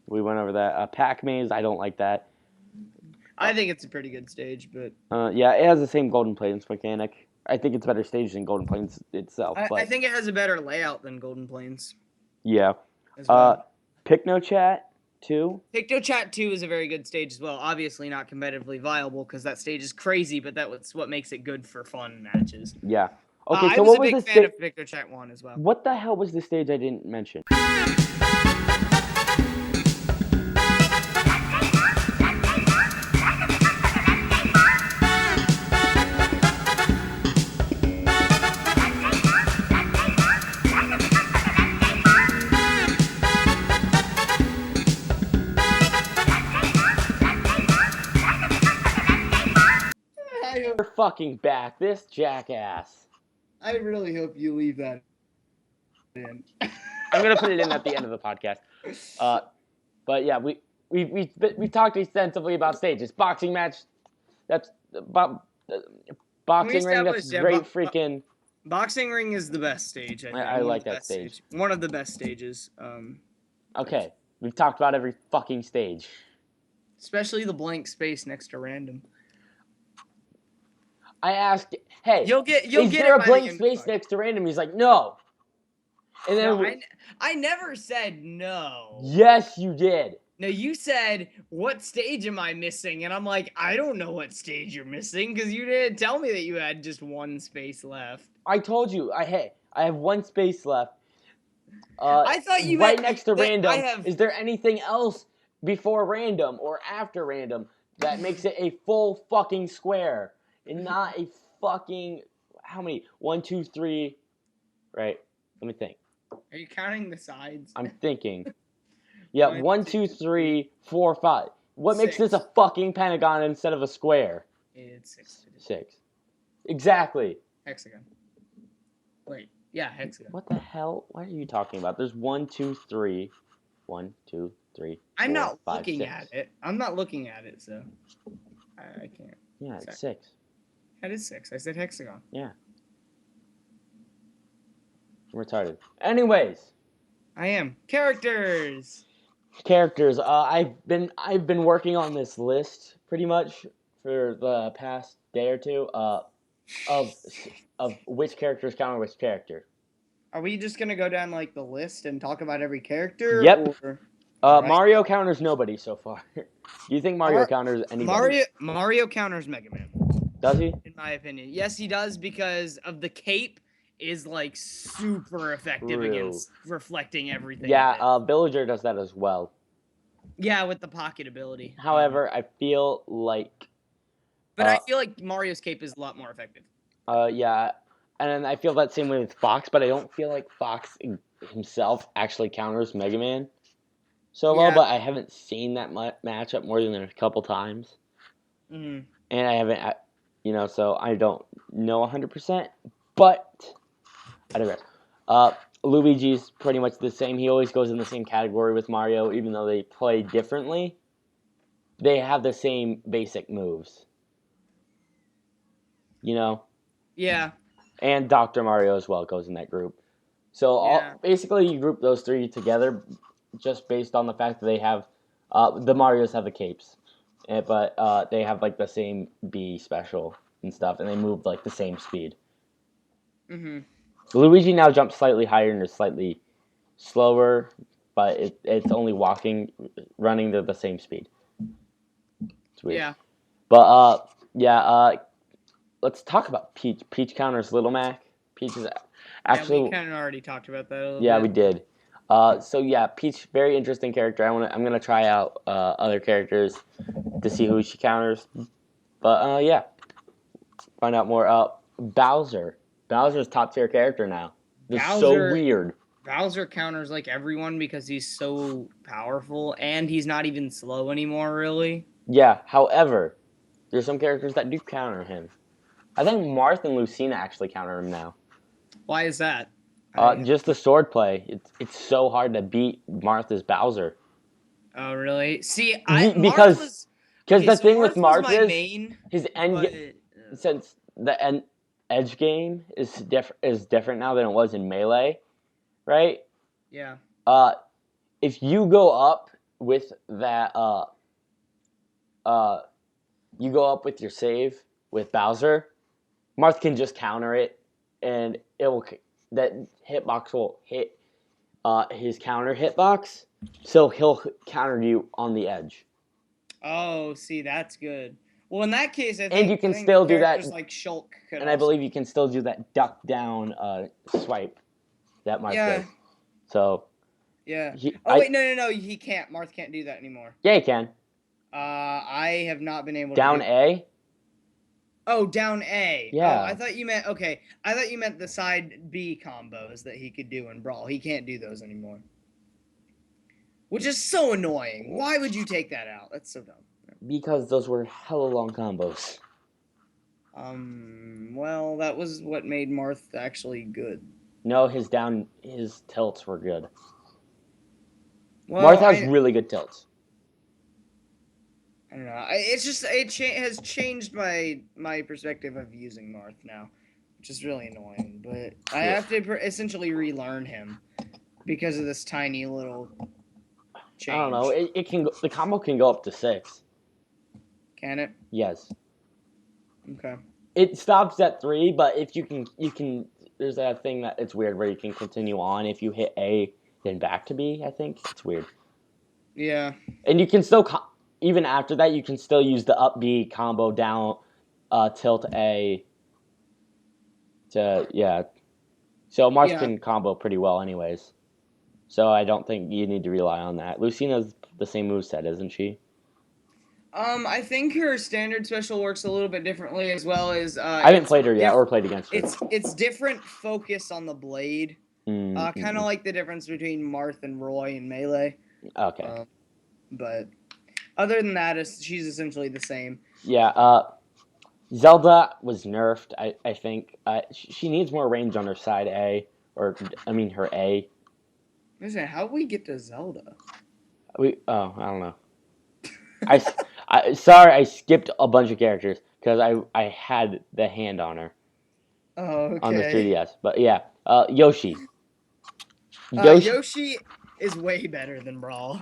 S1: We went over that. Pac Maze, I don't like that.
S2: I think it's a pretty good stage, but...
S1: yeah, it has the same Golden Plains mechanic. I think it's a better stage than Golden Plains itself.
S2: I think it has a better layout than Golden Plains.
S1: Yeah.
S2: Well.
S1: Picnochat 2.
S2: Picnochat 2 is a very good stage as well. Obviously not competitively viable because that stage is crazy, but that's what makes it good for fun matches.
S1: Yeah. Okay, so
S2: what was a big fan of Picnochat 1 as well.
S1: What the hell was the stage I didn't mention? We're fucking back. This jackass.
S2: I really hope you leave that in.
S1: I'm gonna put it in at the end of the podcast. But yeah, we've talked extensively about stages. Boxing match. That's boxing ring. That's great. Freaking.
S2: Boxing ring is the best stage.
S1: I like that stage.
S2: One of the best stages.
S1: Okay, we've talked about every fucking stage.
S2: Especially the blank space next to random.
S1: I asked, hey,
S2: you'll get
S1: there a blank space next to random? He's like, no. And then
S2: I never said no.
S1: Yes, you did.
S2: No, you said, what stage am I missing? And I'm like, I don't know what stage you're missing because you didn't tell me that you had just one space left.
S1: I told you. I have one space left.
S2: I thought you
S1: right next to random. Is there anything else before random or after random that makes it a full fucking square? And not a fucking... How many? 1, 2, 3... Right. Let me think.
S2: Are you counting the sides?
S1: I'm thinking. Yeah, 1, 2, 3, 4, 5. What makes this a fucking pentagon instead of a square?
S2: It's 6.
S1: 6. Exactly.
S2: Hexagon. Wait. Yeah, hexagon.
S1: What the hell? What are you talking about? There's 1, 2, 3. 1, 2, 3, 4,
S2: I'm not
S1: 5,
S2: looking
S1: 6.
S2: at it. I'm not looking at it, so... I can't.
S1: Yeah, it's 6.
S2: That is 6. I said hexagon.
S1: Yeah. I'm retarded. Anyways.
S2: I am. Characters!
S1: I've been working on this list pretty much for the past day or two of which characters counter which character.
S2: Are we just gonna go down like the list and talk about every character?
S1: Yep.
S2: Or...
S1: Right. Mario counters nobody so far. Do you think Mario counters anybody?
S2: Mario counters Mega Man.
S1: Does he?
S2: In my opinion. Yes, he does because of the cape is like super effective against reflecting everything.
S1: Yeah, Villager does that as well.
S2: Yeah, with the pocket ability.
S1: However, I feel like...
S2: But I feel like Mario's cape is a lot more effective.
S1: Yeah, and I feel that same way with Fox, but I don't feel like Fox himself actually counters Mega Man so well, but I haven't seen that matchup more than a couple times.
S2: Mm-hmm.
S1: And I haven't, so I don't know 100%, but I digress. Luigi's pretty much the same. He always goes in the same category with Mario, even though they play differently. They have the same basic moves. You know?
S2: Yeah.
S1: And Dr. Mario as well goes in that group. So basically you group those three together just based on the fact that they have the Marios have the capes. But they have like the same B special and stuff, and they move like the same speed.
S2: Mm-hmm.
S1: Luigi now jumps slightly higher and is slightly slower, but it's only walking, running to the same speed. It's weird.
S2: Yeah.
S1: But let's talk about Peach. Peach counters Little Mac. Peach is actually.
S2: Yeah, we kind of already talked about that a little bit.
S1: Yeah, we did. So yeah, Peach, very interesting character. I'm gonna try out other characters to see who she counters. But yeah, find out more. Bowser. Bowser's top tier character now. It's so weird.
S2: Bowser counters like everyone because he's so powerful and he's not even slow anymore, really.
S1: Yeah. However, there's some characters that do counter him. I think Marth and Lucina actually counter him now.
S2: Why is that?
S1: Just the sword play. It's so hard to beat Martha's Bowser.
S2: Oh really? See,
S1: because the thing with Marth is
S2: main,
S1: his end since the edge game is different now than it was in Melee, right?
S2: Yeah.
S1: If you go up with that you go up with your save with Bowser, Marth can just counter it, and that hitbox will hit his counter hitbox, so he'll counter you on the edge.
S2: Oh, see, that's good. Well, in that case, I think
S1: and you can still do that.
S2: Like Shulk
S1: and I believe you can still do that duck down swipe that Marth does. So.
S2: Yeah. Wait, no, he can't. Marth can't do that anymore.
S1: Yeah, he can.
S2: I have not been able
S1: down
S2: to.
S1: Down A.
S2: Oh, down A.
S1: Yeah.
S2: Oh, I thought you meant I thought you meant the side B combos that he could do in Brawl. He can't do those anymore. Which is so annoying. Why would you take that out? That's so dumb.
S1: Because those were hella long combos.
S2: Well, that was what made Marth actually good.
S1: No, his tilts were good. Well, Marth has really good tilts.
S2: I don't know. It has changed my perspective of using Marth now, which is really annoying. But I have to essentially relearn him because of this tiny little change.
S1: I don't know. The combo can go up to 6.
S2: Can it?
S1: Yes.
S2: Okay.
S1: It stops at 3, but if you can. There's that thing that it's weird where you can continue on if you hit A, then back to B. I think it's weird.
S2: Yeah.
S1: And you can still. Even after that, you can still use the up B combo down tilt A to, So Marth can combo pretty well anyways. So I don't think you need to rely on that. Lucina's the same moveset, isn't she?
S2: I think her standard special works a little bit differently as well as...
S1: I haven't played her yet or played against her.
S2: It's different focus on the blade. Kind of like the difference between Marth and Roy in Melee.
S1: Okay.
S2: But... Other than that, she's essentially the same.
S1: Yeah, Zelda was nerfed, I think. She needs more range on her side A, her A.
S2: Listen, how did we get to Zelda?
S1: I don't know. Sorry, I skipped a bunch of characters because I had the hand on her.
S2: Oh, okay.
S1: On the 3DS, but yeah, Yoshi.
S2: Yoshi is way better than Brawl.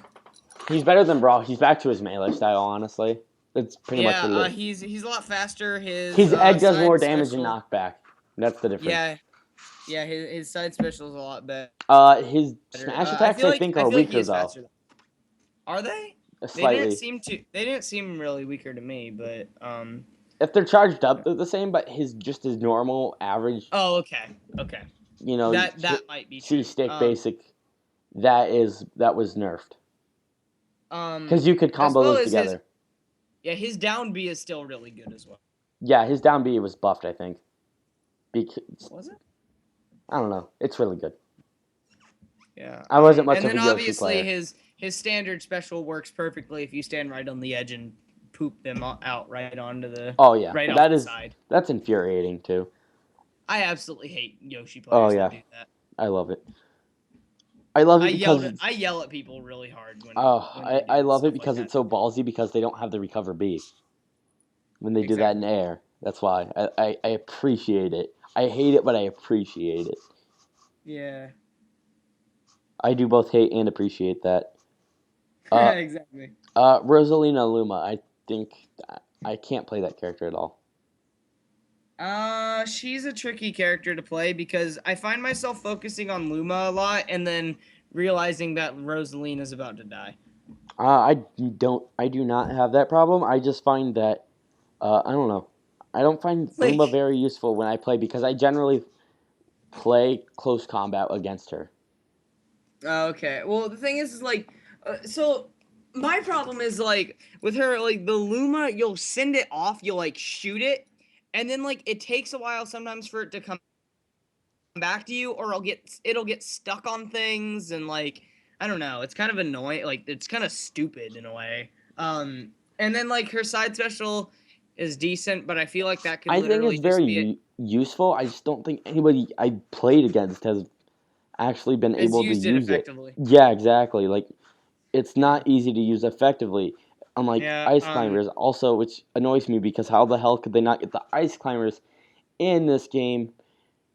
S1: He's better than Brawl. He's back to his Melee style, honestly. That's pretty much what it is.
S2: He's a lot faster.
S1: His egg does more damage than knockback. That's the difference.
S2: Yeah, his side special is a lot better.
S1: His smash attacks I think are weaker though.
S2: Are they?
S1: Slightly.
S2: They didn't seem really weaker to me, but
S1: if they're charged up, they're the same. But his normal average.
S2: Oh, okay.
S1: You know
S2: that might be true.
S1: C-stick basic. That was nerfed. Because you could combo those together.
S2: His down B is still really good as well.
S1: Yeah, his down B was buffed, I think.
S2: Was it?
S1: I don't know. It's really good.
S2: Yeah.
S1: I wasn't much of a
S2: Yoshi
S1: player.
S2: And then obviously his standard special works perfectly if you stand right on the edge and poop them out right onto the the side.
S1: That's infuriating too.
S2: I absolutely hate Yoshi players that do that.
S1: I love it. I love it because
S2: I yell at people really hard when they
S1: I
S2: do
S1: love it
S2: stuff like
S1: because
S2: that.
S1: it's so ballsy because they don't have the recover B when they do that in
S2: Exactly.
S1: air. That's why I appreciate it. I hate it, but I appreciate it.
S2: Yeah.
S1: I do both hate and appreciate that. Uh,
S2: Exactly.
S1: Rosalina Luma. I think I can't play that character at all.
S2: She's a tricky character to play because I find myself focusing on Luma a lot and then realizing that Rosaline is about to die.
S1: I don't. I do not have that problem. I just find that I don't know. I don't find Luma
S2: Like,
S1: very useful when I play because I generally play close combat against her.
S2: okay. Well, the thing is like, so my problem is like with her, like the Luma, you'll send it off, you'll like shoot it, and then like it takes a while sometimes for it to come back to you, or it'll get stuck on things, and like I don't know, it's kind of annoying. Like it's kind of stupid in a way. And then like her side special is decent, but I feel like that could
S1: I think
S2: literally
S1: it's
S2: just
S1: very
S2: be
S1: useful. I just don't think anybody I played against has actually been
S2: has
S1: able to
S2: used it
S1: use it.
S2: effectively.
S1: Yeah, exactly. Like it's
S2: Yeah.
S1: not easy to use effectively. Unlike
S2: Yeah.
S1: ice climbers, also, which annoys me because how the hell could they not get the ice climbers in this game,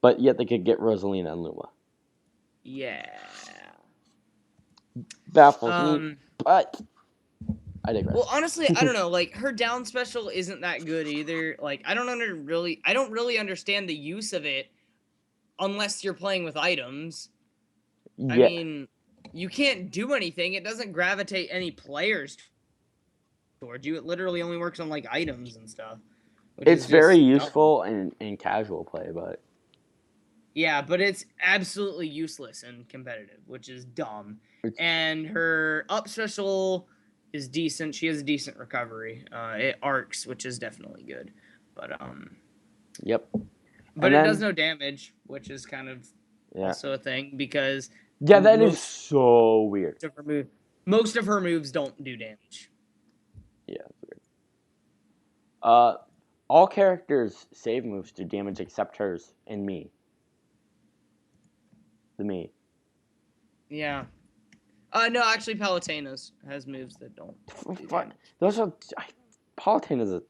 S1: but yet they could get Rosalina and Luma?
S2: Yeah.
S1: Baffles me,
S2: Um.
S1: but I digress.
S2: Well, honestly, I don't know. Like her down special isn't that good either. Like I don't really understand the use of it unless you're playing with items. I
S1: Yeah,
S2: mean, you can't do anything. It doesn't gravitate any players towards you. It literally only works on like items and stuff, which
S1: it's
S2: is
S1: very
S2: just dumb.
S1: useful in casual play, but
S2: Yeah, but it's absolutely useless in competitive, which is dumb.
S1: it's
S2: And her up special is decent. She has a decent recovery. It arcs, which is definitely good. But
S1: yep.
S2: but
S1: And
S2: it does
S1: then
S2: no damage, which is kind of
S1: yeah,
S2: also a thing because
S1: yeah, that is
S2: most
S1: so weird.
S2: of her most of her moves don't do damage.
S1: Yeah, it's weird. Uh, all characters' save moves do damage except hers and me. The me.
S2: Yeah. No, actually, Palutena's has moves that don't do
S1: Fun.
S2: damage.
S1: Those are. Palutena is a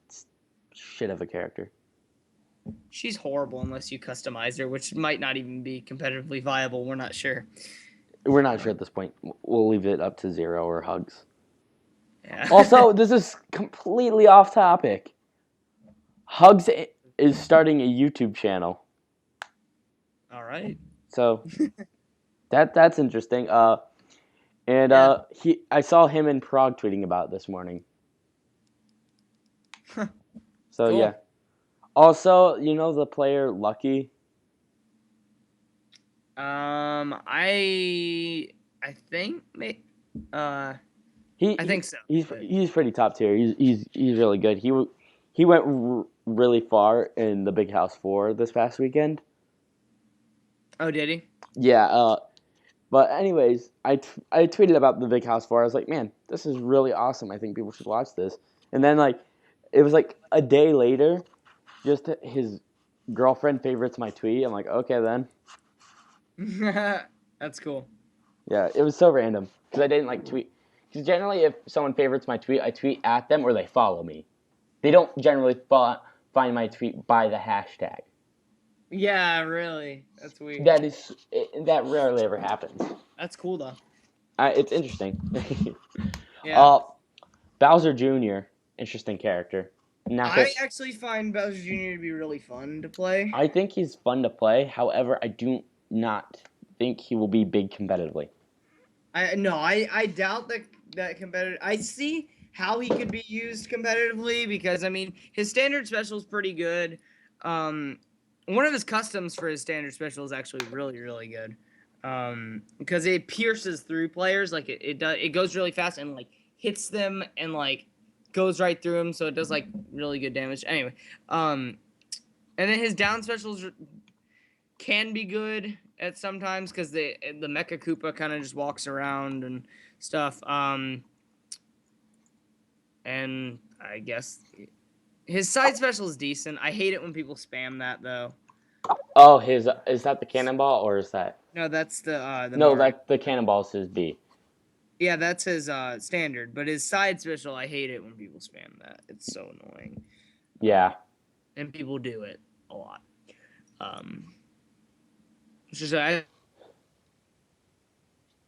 S1: shit of a character.
S2: She's horrible unless you customize her, which might not even be competitively viable. We're not sure.
S1: We're not sure at this point. We'll leave it up to Zero or Hugs.
S2: Yeah.
S1: Also, this is completely off topic. Hugs is starting a YouTube channel,
S2: All right.
S1: so that's interesting. And
S2: Yeah.
S1: I saw him in Prague tweeting about it this morning. So yeah.
S2: Cool.
S1: Also, you know the player Lucky.
S2: I think
S1: He,
S2: I
S1: he
S2: think so.
S1: he's
S2: But
S1: he's pretty top tier. He's really good. He went really far in the Big House 4 this past weekend.
S2: oh, did he?
S1: Yeah. But anyways, I tweeted about the Big House 4. I was like, man, this is really awesome. I think people should watch this. And then like, it was like a day later, just his girlfriend favorites my tweet. I'm like, okay then.
S2: That's cool.
S1: Yeah, it was so random because I didn't like tweet. Because generally, if someone favorites my tweet, I tweet at them or they follow me. They don't generally find my tweet by the hashtag.
S2: Yeah, really. That's weird.
S1: That rarely ever happens.
S2: That's cool though.
S1: It's interesting.
S2: Yeah.
S1: uh, Bowser Jr. Interesting character. Not
S2: I
S1: that
S2: actually find Bowser Jr. to be really fun to play.
S1: I think he's fun to play. However, I do not think he will be big competitively.
S2: I doubt that competitive. I see how he could be used competitively because I mean his standard special is pretty good. One of his customs for his standard special is actually really good. Because it pierces through players like it goes really fast and like hits them and like goes right through them, so it does like really good damage. Anyway, and then his down specials can be good at sometimes because the Mecha Koopa kind of just walks around and stuff. And I guess his side special is decent. I hate it when people spam that though.
S1: Oh, his is that the cannonball or is that?
S2: No, that's the
S1: No,
S2: Mario.
S1: that the cannonball's his B.
S2: Yeah, that's his standard, but his side special, I hate it when people spam that. It's so annoying.
S1: Yeah.
S2: And people do it a lot. It's just I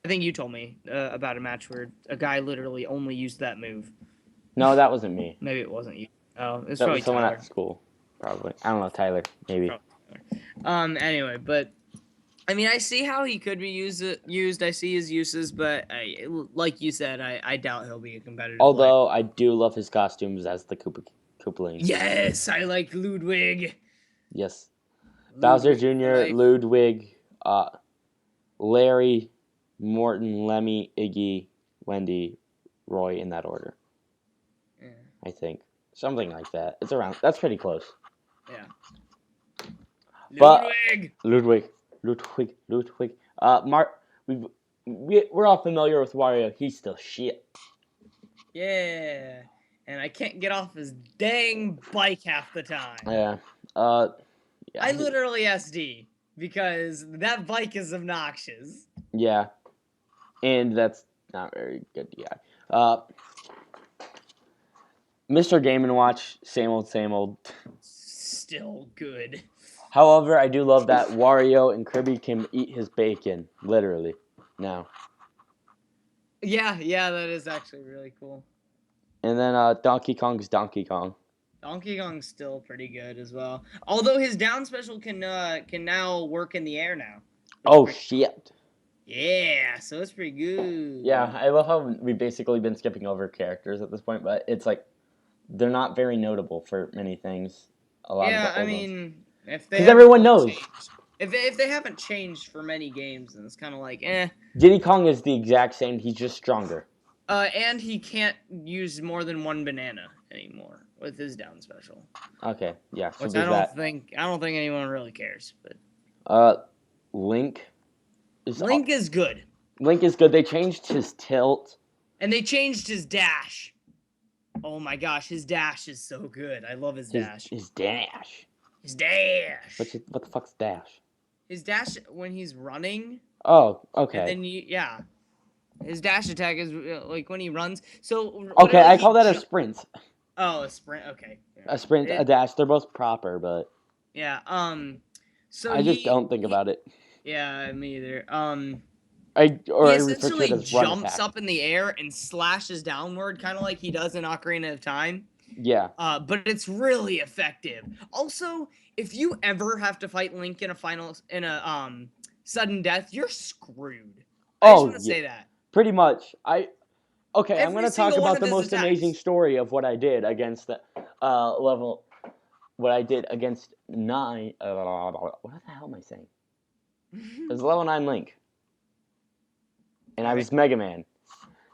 S2: think you told me about a match where a guy literally only used that move.
S1: No, that wasn't me.
S2: Maybe it wasn't you. Oh, it's
S1: That
S2: probably
S1: was someone
S2: Tyler.
S1: at school, probably. I don't know, Tyler, maybe.
S2: Anyway, but I mean, I see how he could be used. I see his uses, but like you said, I doubt he'll be a competitive player.
S1: Although I do love his costumes as the Koopaling.
S2: Yes, I like Ludwig.
S1: Yes. Bowser Jr., Ludwig, Larry, Morton, Lemmy, Iggy, Wendy, Roy, in that order.
S2: Yeah.
S1: I think. Something like that. It's around. That's pretty close.
S2: Yeah.
S1: But
S2: Ludwig.
S1: Ludwig. We're all familiar with Wario. He's still shit.
S2: Yeah. And I can't get off his dang bike half the time.
S1: Yeah. Yeah.
S2: I literally SD because that bike is obnoxious.
S1: Yeah. And that's not very good. Yeah. Mr. Game & Watch, same old, same old.
S2: Still good.
S1: However, I do love that Wario and Kirby can eat his bacon, literally, now.
S2: Yeah, that is actually really cool.
S1: And then Donkey Kong's Donkey Kong.
S2: Donkey Kong's still pretty good as well. Although his down special can now work in the air now.
S1: Oh, shit.
S2: Yeah, so it's pretty good.
S1: Yeah, I love how we've basically been skipping over characters at this point, but it's like they're not very notable for many things. A lot of the old ones.
S2: Because
S1: everyone knows.
S2: If they haven't changed for many games, then it's kind of like, eh.
S1: Diddy Kong is the exact same. He's just stronger.
S2: And he can't use more than one banana anymore with his down special.
S1: Okay, yeah. So
S2: which I don't think anyone really cares. But
S1: Link
S2: is good.
S1: Link is good. They changed his tilt.
S2: And they changed his dash. Oh my gosh, his dash is so good. I love his dash.
S1: His dash.
S2: His dash.
S1: What the fuck's dash?
S2: His dash when he's running.
S1: Oh, okay.
S2: And then his dash attack is like when he runs. So
S1: okay, I call that a sprint.
S2: Oh, a sprint. Okay. Yeah.
S1: A sprint, a dash. They're both proper, but
S2: yeah. So
S1: I just don't think about it.
S2: Yeah, me either.
S1: I
S2: essentially jumps up in the air and slashes downward, kind of like he does in Ocarina of Time.
S1: Yeah.
S2: But it's really effective. Also, if you ever have to fight Link in a sudden death, you're screwed. I just want to say that.
S1: Pretty much. I'm going to talk about the most amazing story of what I did against the level. What I did against 9. What the hell am I saying? It was level 9 Link. And I was Mega Man.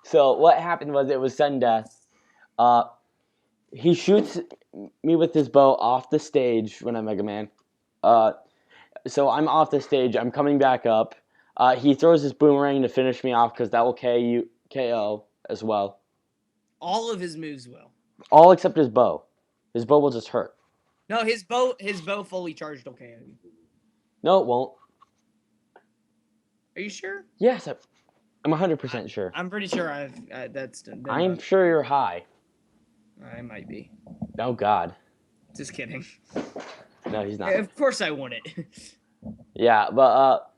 S1: So what happened was it was sudden death. He shoots me with his bow off the stage when I'm Mega Man. So I'm off the stage. I'm coming back up. He throws his boomerang to finish me off because that will KO as well.
S2: All of his moves will.
S1: All except his bow. His bow will just hurt.
S2: No, his bow fully charged will KO you.
S1: No, it won't.
S2: Are you sure?
S1: Yes, I'm 100% sure.
S2: I'm pretty sure that's.
S1: I'm sure you're high.
S2: I might be.
S1: Oh God.
S2: Just kidding.
S1: No, he's not.
S2: Of course I wouldn't.
S1: Yeah, but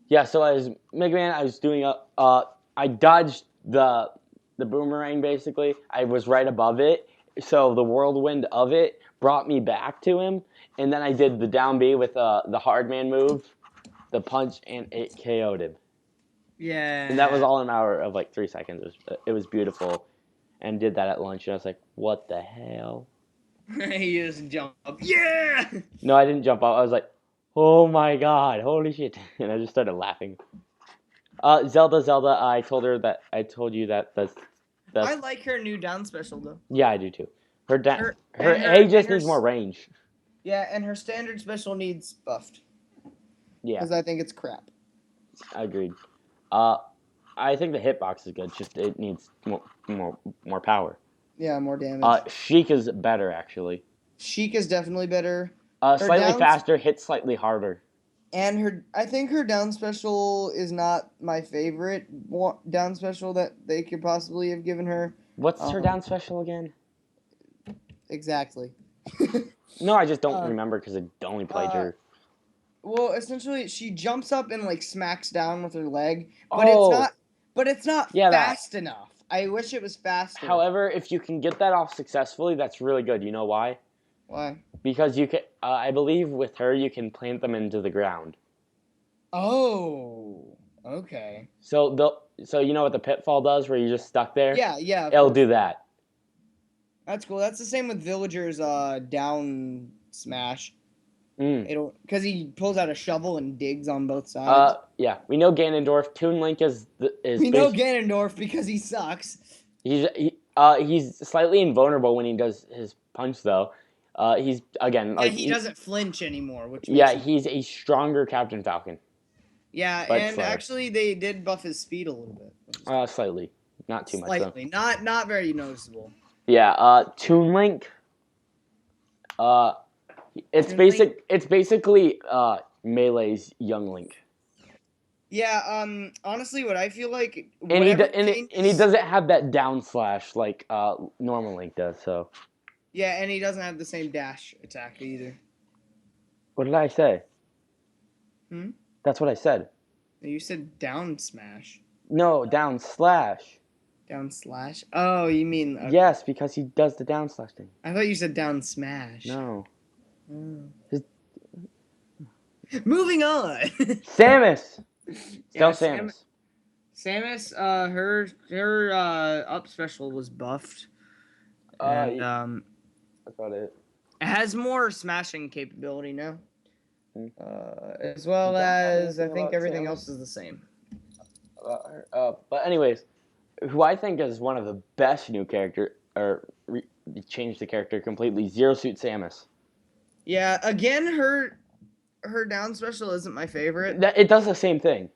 S1: yeah. So as Mega Man, I was doing I dodged the boomerang basically. I was right above it, so the whirlwind of it brought me back to him, and then I did the down B with the hard man move, the punch, and it KO'd him.
S2: Yeah.
S1: And that was all in an hour of like 3 seconds. It was beautiful, and did that at lunch, and I was like, what the hell?
S2: He just jumped up. Yeah!
S1: No, I didn't jump up. I was like, oh my God, holy shit. And I just started laughing. Zelda, I told you that that's
S2: I like her new down special though.
S1: Yeah, I do too. Her A just needs more range.
S2: Yeah, and her standard special needs buffed.
S1: Yeah.
S2: Because I think it's crap.
S1: Agreed. I think the hitbox is good. Just it needs more power.
S2: Yeah, more damage.
S1: Sheik is better actually.
S2: Sheik is definitely better.
S3: Her
S1: Slightly
S3: down
S1: faster, hits slightly harder.
S3: and I think her down special is not my favorite down special that they could possibly have given her.
S1: What's her down special again?
S3: Exactly.
S1: No, I just don't
S3: Uh,
S1: remember because I only played
S3: uh,
S1: her.
S3: Well, essentially, she jumps up and like smacks down with her leg, but it's
S1: Oh,
S3: not. But it's not
S1: yeah, that.
S3: fast enough. I wish it was faster.
S1: However, if you can get that off successfully, that's really good. You know why?
S3: Why?
S1: Because you can. I believe with her, you can plant them into the ground.
S3: Oh, okay.
S1: So you know what the pitfall does, where you're just stuck there.
S3: Yeah. Of
S1: It'll
S3: course.
S1: do that.
S3: That's cool. That's the same with Villager's down smash.
S1: Mm.
S3: Because he pulls out a shovel and digs on both sides.
S1: Yeah, we know Ganondorf. Toon Link is
S3: We know Ganondorf because he sucks.
S1: He's slightly invulnerable when he does his punch though. He's again
S3: Yeah,
S1: like
S3: he doesn't flinch anymore, which
S1: yeah,
S3: makes
S1: he's a stronger Captain Falcon.
S3: Yeah,
S1: but
S3: and
S1: slower.
S3: actually they did buff his speed a little bit.
S1: Slightly, not too
S3: Slightly,
S1: much though.
S3: not very noticeable.
S1: Yeah, Toon Link. It's
S3: Toon
S1: basic.
S3: Link?
S1: It's basically Melee's Young Link.
S3: Yeah, honestly, what I feel like,
S1: And he
S3: changes,
S1: and he doesn't have that down slash like normal Link does. So
S3: yeah, and he doesn't have the same dash attack either.
S1: what did I say?
S3: Hmm?
S1: That's what I said.
S3: You said down smash.
S1: No, down slash.
S3: Down slash? Oh, you mean... Okay.
S1: Yes, because he does the down slash thing.
S3: I thought you said down smash.
S1: No.
S3: Moving on!
S1: Samus!
S3: Yeah,
S1: Still Samus.
S3: Samus, her up special was buffed. And,
S1: that's about it.
S3: it has more smashing capability now. As well as, I think everything else is the same.
S1: But anyways, who I think is one of the best new character, or changed the character completely, Zero Suit Samus.
S3: Yeah, again, her down special isn't my favorite.
S1: It does the same thing.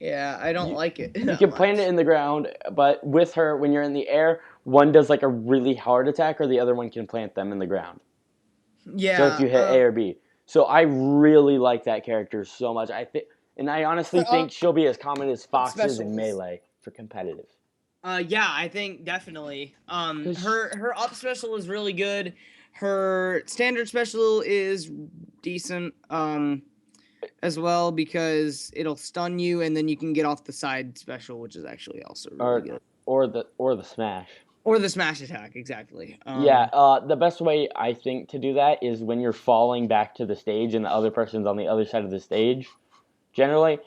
S3: Yeah, I don't like it.
S1: You can plant it in the ground, but with her, when you're in the air, one does like a really hard attack, or the other one can plant them in the ground.
S3: Yeah.
S1: So if you hit A or B. So I really like that character so much. I honestly think she'll be as common as Fox's in Melee for competitive.
S3: Yeah, I think definitely. Her up special is really good. Her standard special is decent. As well, because it'll stun you and then you can get off the side special, which is actually also really good.
S1: Or the smash.
S3: Or the smash attack, exactly.
S1: The best way I think to do that is when you're falling back to the stage and the other person's on the other side of the stage. Generally,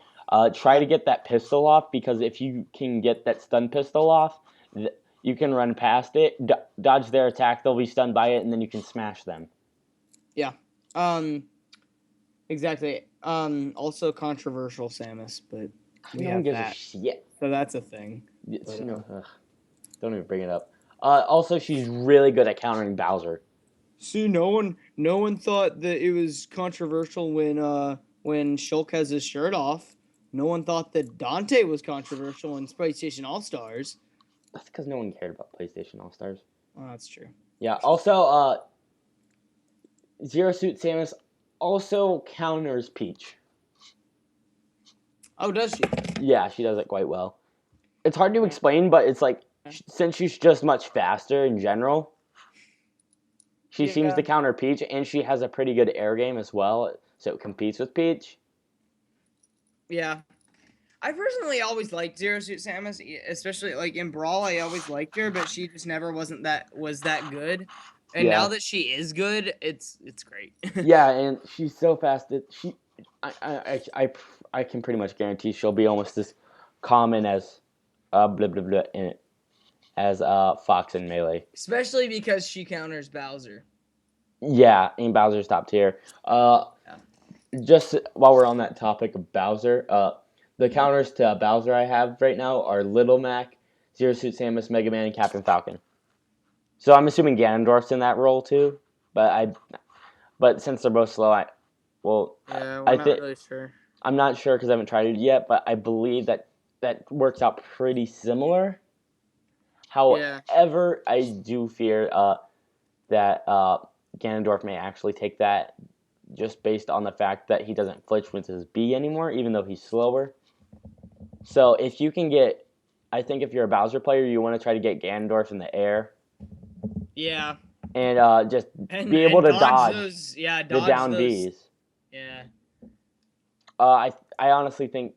S1: try to get that pistol off, because if you can get that stun pistol off, you can run past it, dodge their attack, they'll be stunned by it, and then you can smash them.
S3: Yeah. Exactly. Also controversial Samus, but
S1: we have gives that. A shit.
S3: So that's a thing.
S1: Don't even bring it up. Also, she's really good at countering Bowser.
S3: See, no one thought that it was controversial when Shulk has his shirt off. No one thought that Dante was controversial in PlayStation All-Stars.
S1: That's because no one cared about PlayStation All-Stars.
S3: Oh, that's true.
S1: Yeah. Also, Zero Suit Samus also counters Peach.
S3: Oh, does she?
S1: Yeah, she does it quite well. It's hard to explain, but it's like, since she's just much faster in general, she seems to counter Peach, and she has a pretty good air game as well, so it competes with Peach. Yeah.
S3: I personally always liked Zero Suit Samus, especially like in Brawl. I always liked her, but she just never was that good. And now that she is good, it's great.
S1: Yeah, and she's so fast that I can pretty much guarantee she'll be almost as common as as Fox in Melee.
S3: Especially because she counters Bowser.
S1: Yeah, and Bowser's top tier. Just while we're on that topic of Bowser, the counters to Bowser I have right now are Little Mac, Zero Suit Samus, Mega Man, and Captain Falcon. So I'm assuming Ganondorf's in that role too, but since they're both slow,
S3: we're not really sure.
S1: I'm not sure because I haven't tried it yet, but I believe that works out pretty similar. However, I do fear that Ganondorf may actually take that just based on the fact that he doesn't flinch with his B anymore, even though he's slower. So if you can get, I think if you're a Bowser player, you want to try to get Ganondorf in the air.
S2: Yeah.
S1: And just be able to dodge
S2: those. Yeah,
S1: the
S2: dodge
S1: down
S2: those.
S1: Bs.
S2: Yeah.
S1: I honestly think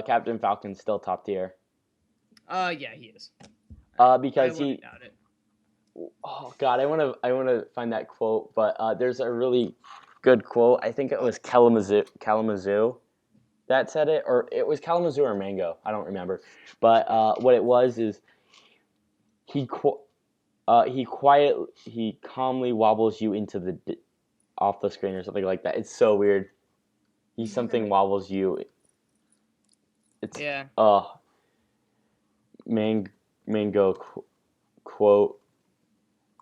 S1: Captain Falcon's still top tier.
S2: Yeah, he is.
S1: Because
S2: I wouldn't doubt it.
S1: Oh God, I wanna find that quote, but there's a really good quote. I think it was Kalamazoo that said it, or it was Kalamazoo or Mango. I don't remember, but what it was is he calmly wobbles you into the off the screen or something like that. It's so weird. He something wobbles you. It's Mango quote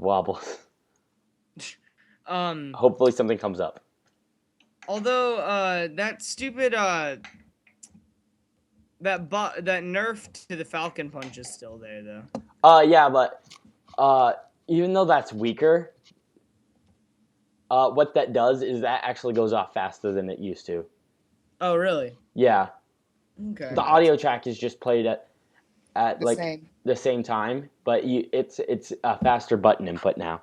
S1: wobbles. Hopefully something comes up.
S2: Although that stupid that nerf to the Falcon Punch is still there though.
S1: Yeah, but even though that's weaker, what that does is that actually goes off faster than it used to.
S2: Oh, really?
S1: Yeah.
S2: Okay.
S1: The audio track is just played at
S3: the
S1: same time, but it's a faster button input now.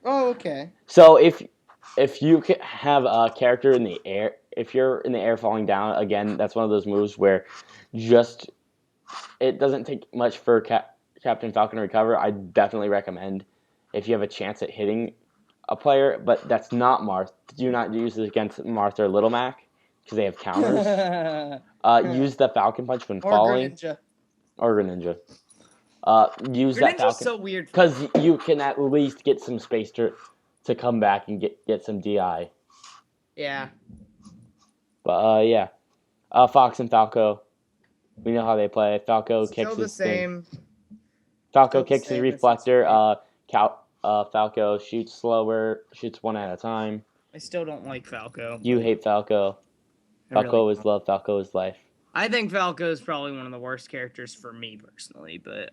S3: Oh, okay.
S1: So if you have a character in the air, if you're in the air falling down, again, that's one of those moves where just it doesn't take much for Captain Falcon to recover. I definitely recommend if you have a chance at hitting a player, but that's not Marth. Do not use it against Marth or Little Mac because they have counters. Use the Falcon Punch when falling.
S3: Greninja.
S1: Or Greninja. Use that Falcon.
S2: So weird
S1: because you can at least get some space to come back and get some DI.
S2: Yeah.
S1: But yeah, Fox and Falco, we know how they play. Falco
S2: Still
S1: kicks
S2: the
S1: his
S2: same.
S1: thing. Falco
S3: Still the
S1: kicks his
S3: same,
S1: reflector. Falco shoots slower, shoots one at a time.
S2: I still don't like Falco.
S1: You hate Falco. Falco is love. Falco is life.
S2: I think Falco is probably one of the worst characters for me personally, but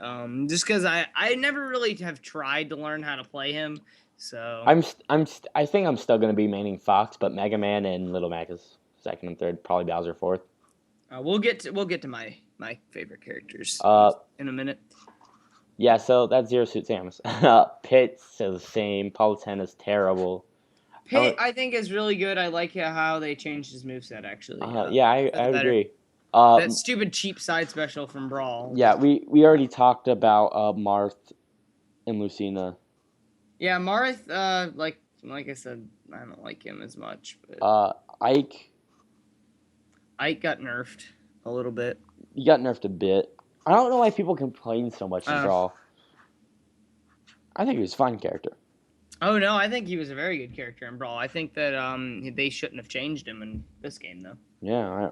S2: just because I never really have tried to learn how to play him, so
S1: I think I'm still gonna be maining Fox, but Mega Man and Little Mac is second and third, probably Bowser fourth.
S2: We'll get to my favorite characters in a minute.
S1: Yeah, so that's Zero Suit Samus. Pit's the same. Palutena's terrible.
S2: Pit, I think, is really good. I like how they changed his moveset, actually.
S1: Yeah, I agree.
S2: That stupid cheap side special from Brawl.
S1: Yeah, we already talked about Marth and Lucina.
S2: Yeah, Marth, like I said, I don't like him as much. But
S1: Ike
S2: got nerfed a little bit.
S1: He got nerfed a bit. I don't know why people complain so much in Brawl. I think he was a fine character.
S2: Oh no, I think he was a very good character in Brawl. I think that they shouldn't have changed him in this game though.
S1: Yeah,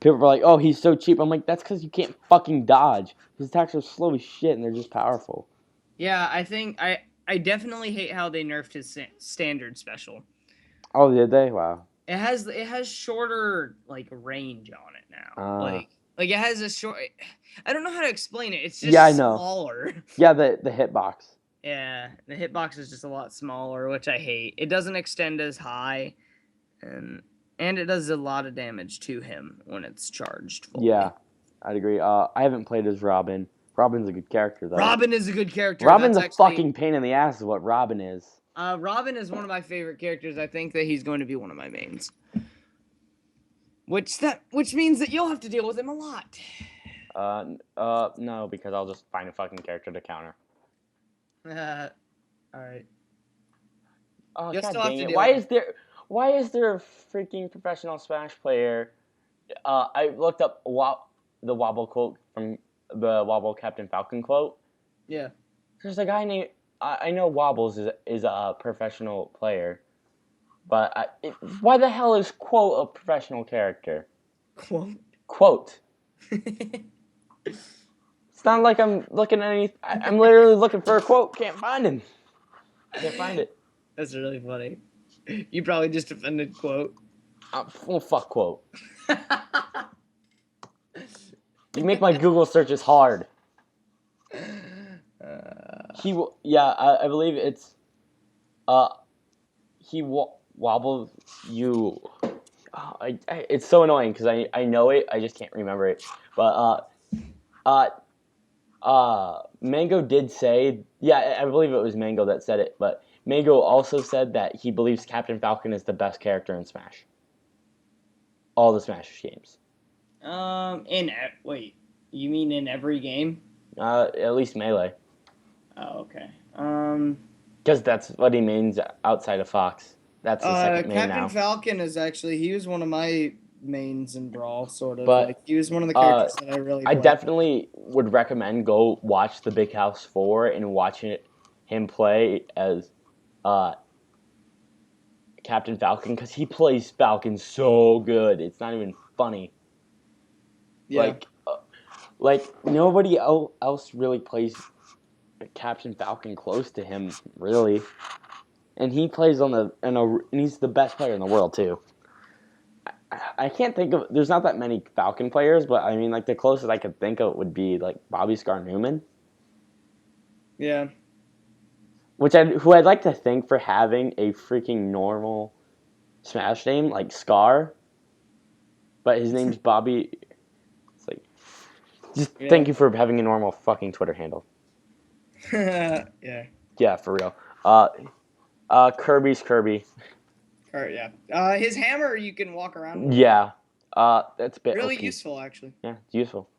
S1: people were like, "Oh, he's so cheap." I'm like, "That's because you can't fucking dodge. His attacks are slow as shit, and they're just powerful."
S2: Yeah, I think I definitely hate how they nerfed his standard special.
S1: Oh, did they? Wow.
S2: It has shorter like range on it now. Like it has a short. I don't know how to explain it. It's just smaller.
S1: Yeah, the hitbox.
S2: Yeah, the hitbox is just a lot smaller, which I hate. It doesn't extend as high, and it does a lot of damage to him when it's charged fully.
S1: Yeah, I'd agree. I haven't played as Robin. Robin's a good character, though.
S2: Robin is a good character.
S1: Robin's a fucking pain in the ass is what Robin is.
S2: Robin is one of my favorite characters. I think that he's going to be one of my mains. Which means that you'll have to deal with him a lot.
S1: No, because I'll just find a fucking character to counter.
S2: Alright.
S1: Oh, God dang it. Why is there a freaking professional Smash player? I looked up the Wobble quote from the Wobble Captain Falcon quote.
S2: Yeah.
S1: There's a guy named... I know Wobbles is a professional player, but why the hell is quote a professional character? Quote. It's not like I'm looking at any... I'm literally looking for a quote. Can't find him. Can't find it.
S2: That's really funny. You probably just offended quote.
S1: Well, fuck quote. You make my Google searches hard. He will... Yeah, I believe it's... he wobbles you. Oh, it's so annoying because I know it, I just can't remember it. But Mango did say, yeah, I believe it was Mango that said it, but Mango also said that he believes Captain Falcon is the best character in Smash. All the Smash games.
S2: Wait, you mean in every game?
S1: At least Melee.
S2: Oh, okay.
S1: Because that's what he means outside of Fox. That's the second main
S2: Captain
S1: now.
S2: Falcon is actually, he was one of my mains in Brawl, sort of.
S1: But,
S2: like, he was one of the characters that I really
S1: I
S2: played.
S1: definitely would recommend go watch the Big House 4 and watching him play as Captain Falcon, because he plays Falcon so good. It's not even funny.
S2: Yeah.
S1: Like nobody else really plays Captain Falcon close to him, really. And he plays and he's the best player in the world too. I can't think of. There's not that many Falcon players, but I mean, like the closest I could think of would be like Bobby Scar Newman.
S2: Yeah.
S1: Who I'd like to thank for having a freaking normal Smash name like Scar, but his name's Bobby. It's like, just thank you for having a normal fucking Twitter handle.
S2: Yeah.
S1: Yeah, for real. Kirby's Kirby.
S2: Yeah. His hammer you can walk around with.
S1: Yeah. That's a bit
S2: really
S1: OP.
S2: useful, actually.
S1: Yeah, it's useful.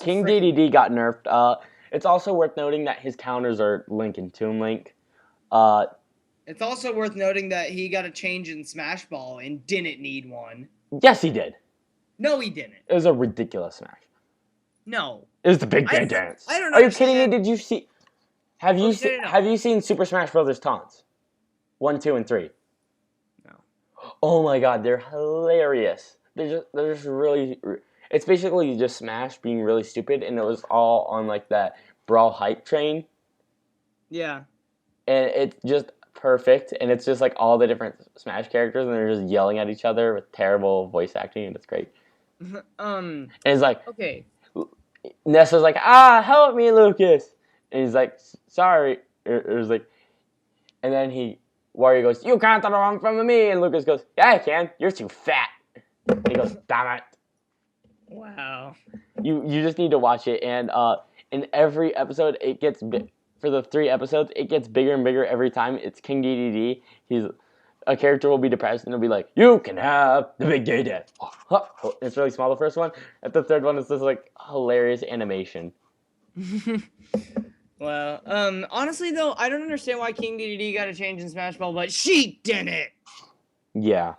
S1: King DDD got nerfed. It's also worth noting that his counters are Link and Toon Link.
S2: It's also worth noting that he got a change in Smash Ball and didn't need one.
S1: Yes, he did.
S2: No, he didn't.
S1: It was a ridiculous Smash.
S2: No.
S1: It was the Big Bang Dance.
S2: I don't
S1: know. Are you kidding me? Did you see? Have you seen Super Smash Brothers taunts? 1, 2, and 3.
S2: No.
S1: Oh my God, they're hilarious. They're just really. It's basically just Smash being really stupid, and it was all on like that Brawl hype train.
S2: Yeah.
S1: And it's just perfect, and it's just like all the different Smash characters, and they're just yelling at each other with terrible voice acting, and it's great. And it's like,
S2: okay.
S1: Nessa's like, help me, Lucas, and he's like, sorry. It was like, and then Wario goes, you can't run from me, and Lucas goes, yeah, I can. You're too fat. And he goes, damn it.
S2: Wow.
S1: You just need to watch it, and in every episode, it gets for the 3 episodes, it gets bigger and bigger every time. It's King DDD. A character will be depressed, and it'll be like, you can have the big gay dad. It's really small, the first one. At the third one, it's this like hilarious animation.
S2: Well, honestly though, I don't understand why King DDD got a change in Smash Ball, but Sheik didn't.
S1: Yeah.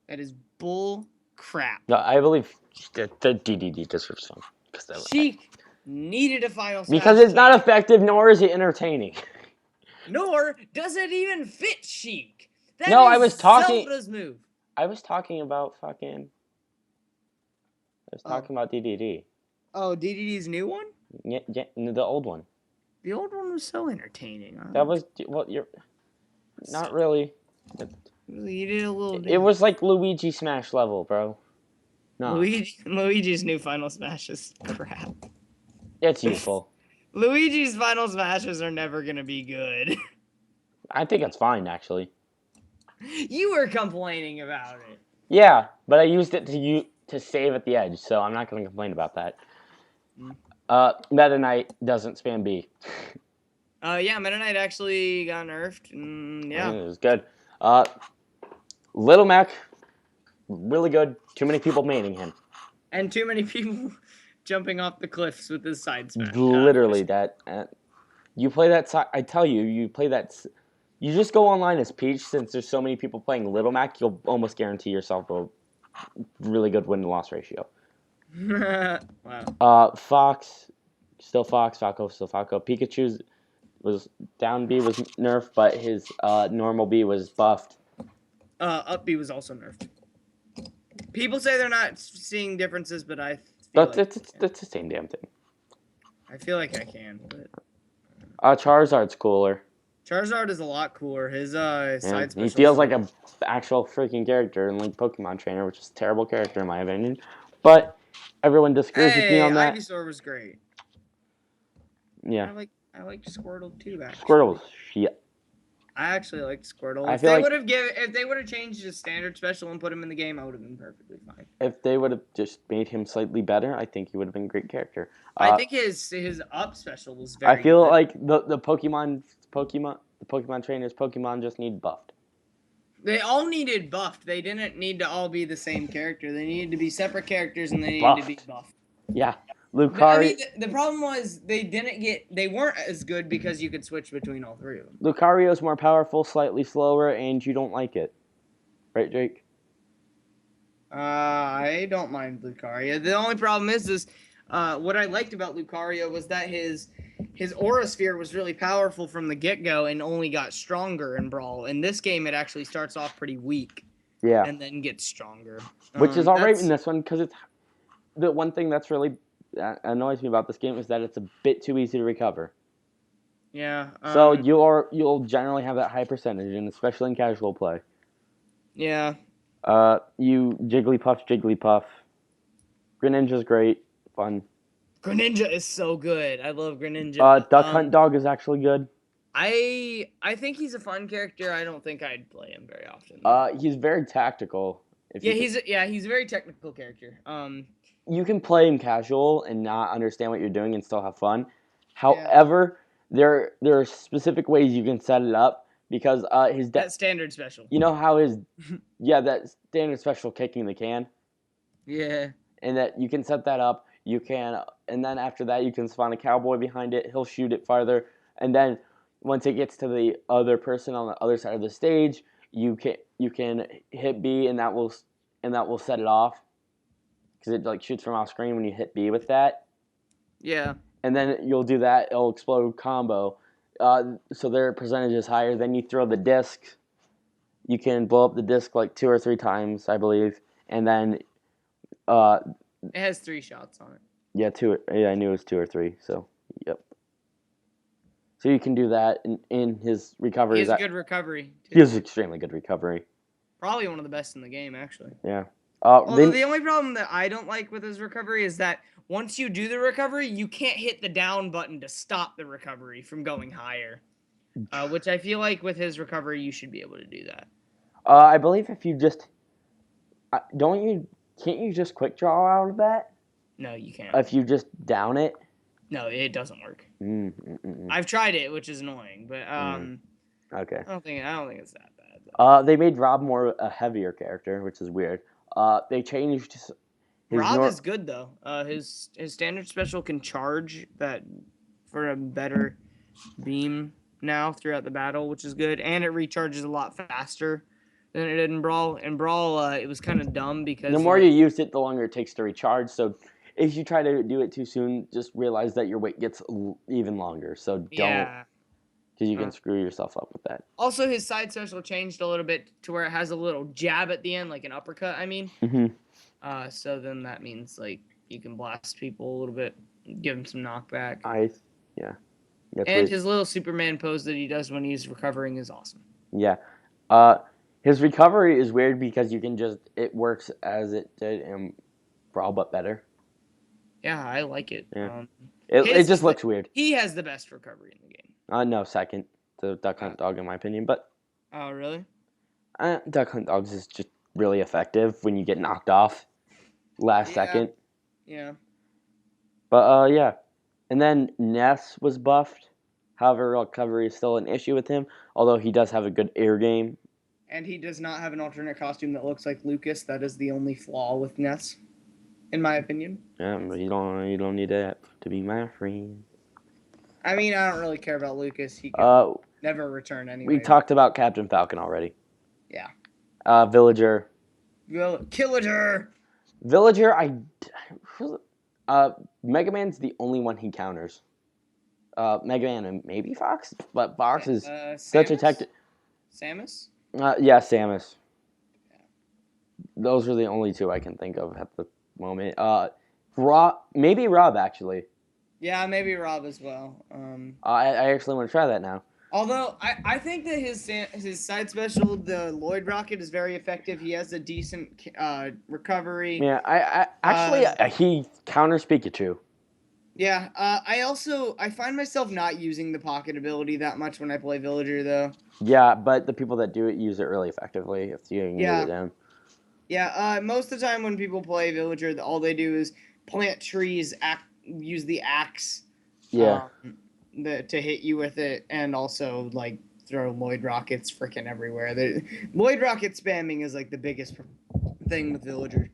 S2: That is bull crap.
S1: No, I believe the DDD deserves some.
S2: Sheik needed a final Smash
S1: because it's not effective, nor is it entertaining.
S2: Nor does it even fit Sheik. That
S1: no,
S2: is
S1: I was talking.
S2: Zelda's move.
S1: I was talking about fucking. I was talking about DDD.
S2: Oh, DDD's new one?
S1: Yeah, the old one.
S2: The old one was so entertaining. Huh?
S1: That was you're not really.
S2: You did a little.
S1: It was like Luigi Smash level, bro. No.
S2: Luigi's new Final Smash is crap.
S1: It's useful.
S2: Luigi's Final Smashes are never gonna be good.
S1: I think it's fine, actually.
S2: You were complaining about it.
S1: Yeah, but I used it to save at the edge, so I'm not gonna complain about that. Meta Knight doesn't spam B.
S2: Yeah, Meta Knight actually got nerfed. Yeah.
S1: It was good. Little Mac, really good. Too many people maining him.
S2: And too many people jumping off the cliffs with his side smash.
S1: Literally, that. You play that. I tell you, you play that. You just go online as Peach, since there's so many people playing Little Mac, you'll almost guarantee yourself a really good win-to-loss ratio.
S2: Wow.
S1: Fox, still Fox. Falco, still Falco. Pikachu's was down B was nerfed, but his normal B was buffed.
S2: Up B was also nerfed. People say they're not seeing differences, but I
S1: That's the same damn thing.
S2: I feel like I can, but
S1: Charizard's cooler.
S2: Charizard is a lot cooler. His side special.
S1: He feels like an actual freaking character in like Pokemon Trainer, which is a terrible character in my opinion. But everyone disagrees with me on that.
S2: Ivysaur was great.
S1: Yeah.
S2: I like Squirtle too. Actually.
S1: Squirtle was shit.
S3: I actually liked Squirtle.
S1: I
S3: If
S1: feel
S3: they
S1: like-
S3: would have if they would have changed his standard special and put him in the game, I would have been perfectly fine.
S1: If they would have just made him slightly better, I think he would have been a great character.
S3: I think his up special was very.
S1: I feel
S3: good.
S1: like the Pokemon trainers Pokemon just need buffed.
S3: They all needed buffed. They didn't need to all be the same character. They needed to be separate characters, and they needed to be buffed.
S1: Yeah,
S3: But, I
S1: Lucario.
S3: mean, the problem was they weren't as good because you could switch between all three of them.
S1: Lucario's more powerful, slightly slower, and you don't like it, right, Jake?
S3: I don't mind Lucario. The only problem is what I liked about Lucario was that his Aura Sphere was really powerful from the get-go and only got stronger in Brawl. In this game, it actually starts off pretty weak.
S1: Yeah.
S3: And then gets stronger.
S1: Which is alright in this one, because it's the one thing that's really annoys me about this game is that it's a bit too easy to recover.
S3: Yeah.
S1: So you'll generally have that high percentage, and especially in casual play.
S3: Yeah.
S1: You Jigglypuff. Greninja's great, fun.
S3: Greninja is so good. I love Greninja.
S1: Duck Hunt Dog is actually good.
S3: I think he's a fun character. I don't think I'd play him very often.
S1: He's very tactical.
S3: He's a very technical character.
S1: You can play him casual and not understand what you're doing and still have fun. However, there are specific ways you can set it up because his
S3: that standard special.
S1: You know how his that standard special kicking the can.
S3: Yeah.
S1: And that you can set that up. You can, and then after that you can spawn a cowboy behind it. He'll shoot it farther, and then once it gets to the other person on the other side of the stage, you can hit B, and that will set it off because it like shoots from off screen when you hit B with that.
S3: Yeah.
S1: And then you'll do that. It'll explode combo, so their percentage is higher. Then you throw the disc. You can blow up the disc like 2 or 3 times, I believe, and then.
S3: It has 3 shots on it.
S1: Yeah, 2. Yeah, I knew it was 2 or 3. So, yep. So you can do that in his recovery.
S3: He has a good recovery. Too.
S1: He has extremely good recovery.
S3: Probably one of the best in the game, actually.
S1: Yeah.
S3: Although the only problem that I don't like with his recovery is that once you do the recovery, you can't hit the down button to stop the recovery from going higher. Which I feel like with his recovery, you should be able to do that.
S1: I believe if you just can't you just quick draw out of that?
S3: No, you can't.
S1: If you just down it?
S3: No, it doesn't work. I've tried it, which is annoying, but
S1: okay.
S3: I don't think it's that bad. Though.
S1: They made Rob more a heavier character, which is weird. They changed his
S3: Rob is good though. His standard special can charge that for a better beam now throughout the battle, which is good, and it recharges a lot faster than it did in Brawl. In Brawl, it was kind of dumb because
S1: the more you use it, the longer it takes to recharge. So if you try to do it too soon, just realize that your wait gets even longer. So don't, because you can screw yourself up with that.
S3: Also, his side special changed a little bit to where it has a little jab at the end, like an uppercut. I mean, so then that means like you can blast people a little bit, give them some knockback. And his little Superman pose that he does when he's recovering is awesome.
S1: Yeah. His recovery is weird because you can it works as it did in Brawl, but better.
S3: Yeah, I like it.
S1: Yeah. It just looks weird.
S3: He has the best recovery in the game.
S1: No, second to Duck Hunt Dog in my opinion, but.
S3: Oh, really?
S1: Duck Hunt Dogs is just really effective when you get knocked off last second.
S3: Yeah.
S1: But, yeah. And then Ness was buffed. However, recovery is still an issue with him, although he does have a good air game.
S3: And he does not have an alternate costume that looks like Lucas. That is the only flaw with Ness, in my opinion.
S1: Yeah, but you don't need that to be my friend.
S3: I mean, I don't really care about Lucas. He can never return anyway.
S1: We talked about Captain Falcon already.
S3: Yeah.
S1: Villager.
S3: Killager.
S1: Villager, Mega Man's the only one he counters. Mega Man and maybe Fox, but Fox is such a tech.
S3: Samus?
S1: Yeah, Samus. Those are the only 2 I can think of at the moment. Maybe Rob actually.
S3: Yeah, maybe Rob as well.
S1: I actually want to try that now.
S3: Although I think that his side special, the Lloyd Rocket, is very effective. He has a decent recovery.
S1: Yeah, he counters Pikachu.
S3: Yeah, I find myself not using the pocket ability that much when I play villager though.
S1: Yeah, but the people that do it use it really effectively if you can get it down.
S3: Yeah, most of the time when people play villager, all they do is plant trees, use the axe,
S1: Yeah.
S3: to hit you with it, and also like throw Lloyd rockets freaking everywhere. Lloyd rocket spamming is like the biggest thing with villager.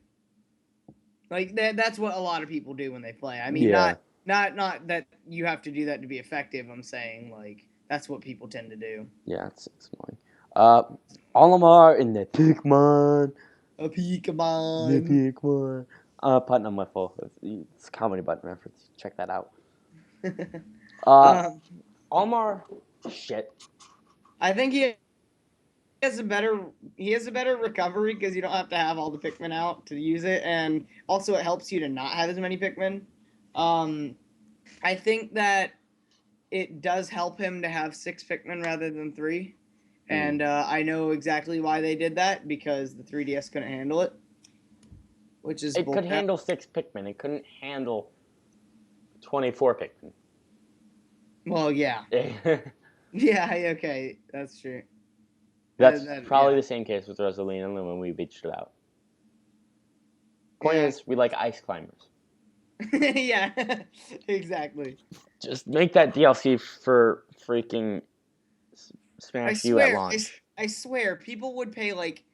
S3: Like that's what a lot of people do when they play. I mean,
S1: Yeah.
S3: not that you have to do that to be effective. I'm saying like that's what people tend to do.
S1: Yeah, it's annoying. Olimar in the Pikmin.
S3: A
S1: The
S3: Pokemon.
S1: Pikmin. Putnam Whiffle. It's a comedy button reference. Check that out. Olimar, shit.
S3: I think has a better recovery because you don't have to have all the Pikmin out to use it, and also it helps you to not have as many Pikmin. I think that it does help him to have 6 Pikmin rather than 3. And I know exactly why they did that, because the 3DS couldn't handle it. Which is
S1: It could handle 6 Pikmin. It couldn't handle 24 Pikmin.
S3: Well, yeah. Yeah, okay, that's true.
S1: That's probably the same case with Rosalina when we beached it out. Point is, we like ice climbers.
S3: Yeah, exactly.
S1: Just make that DLC for freaking Smash U at launch.
S3: I swear, people would pay like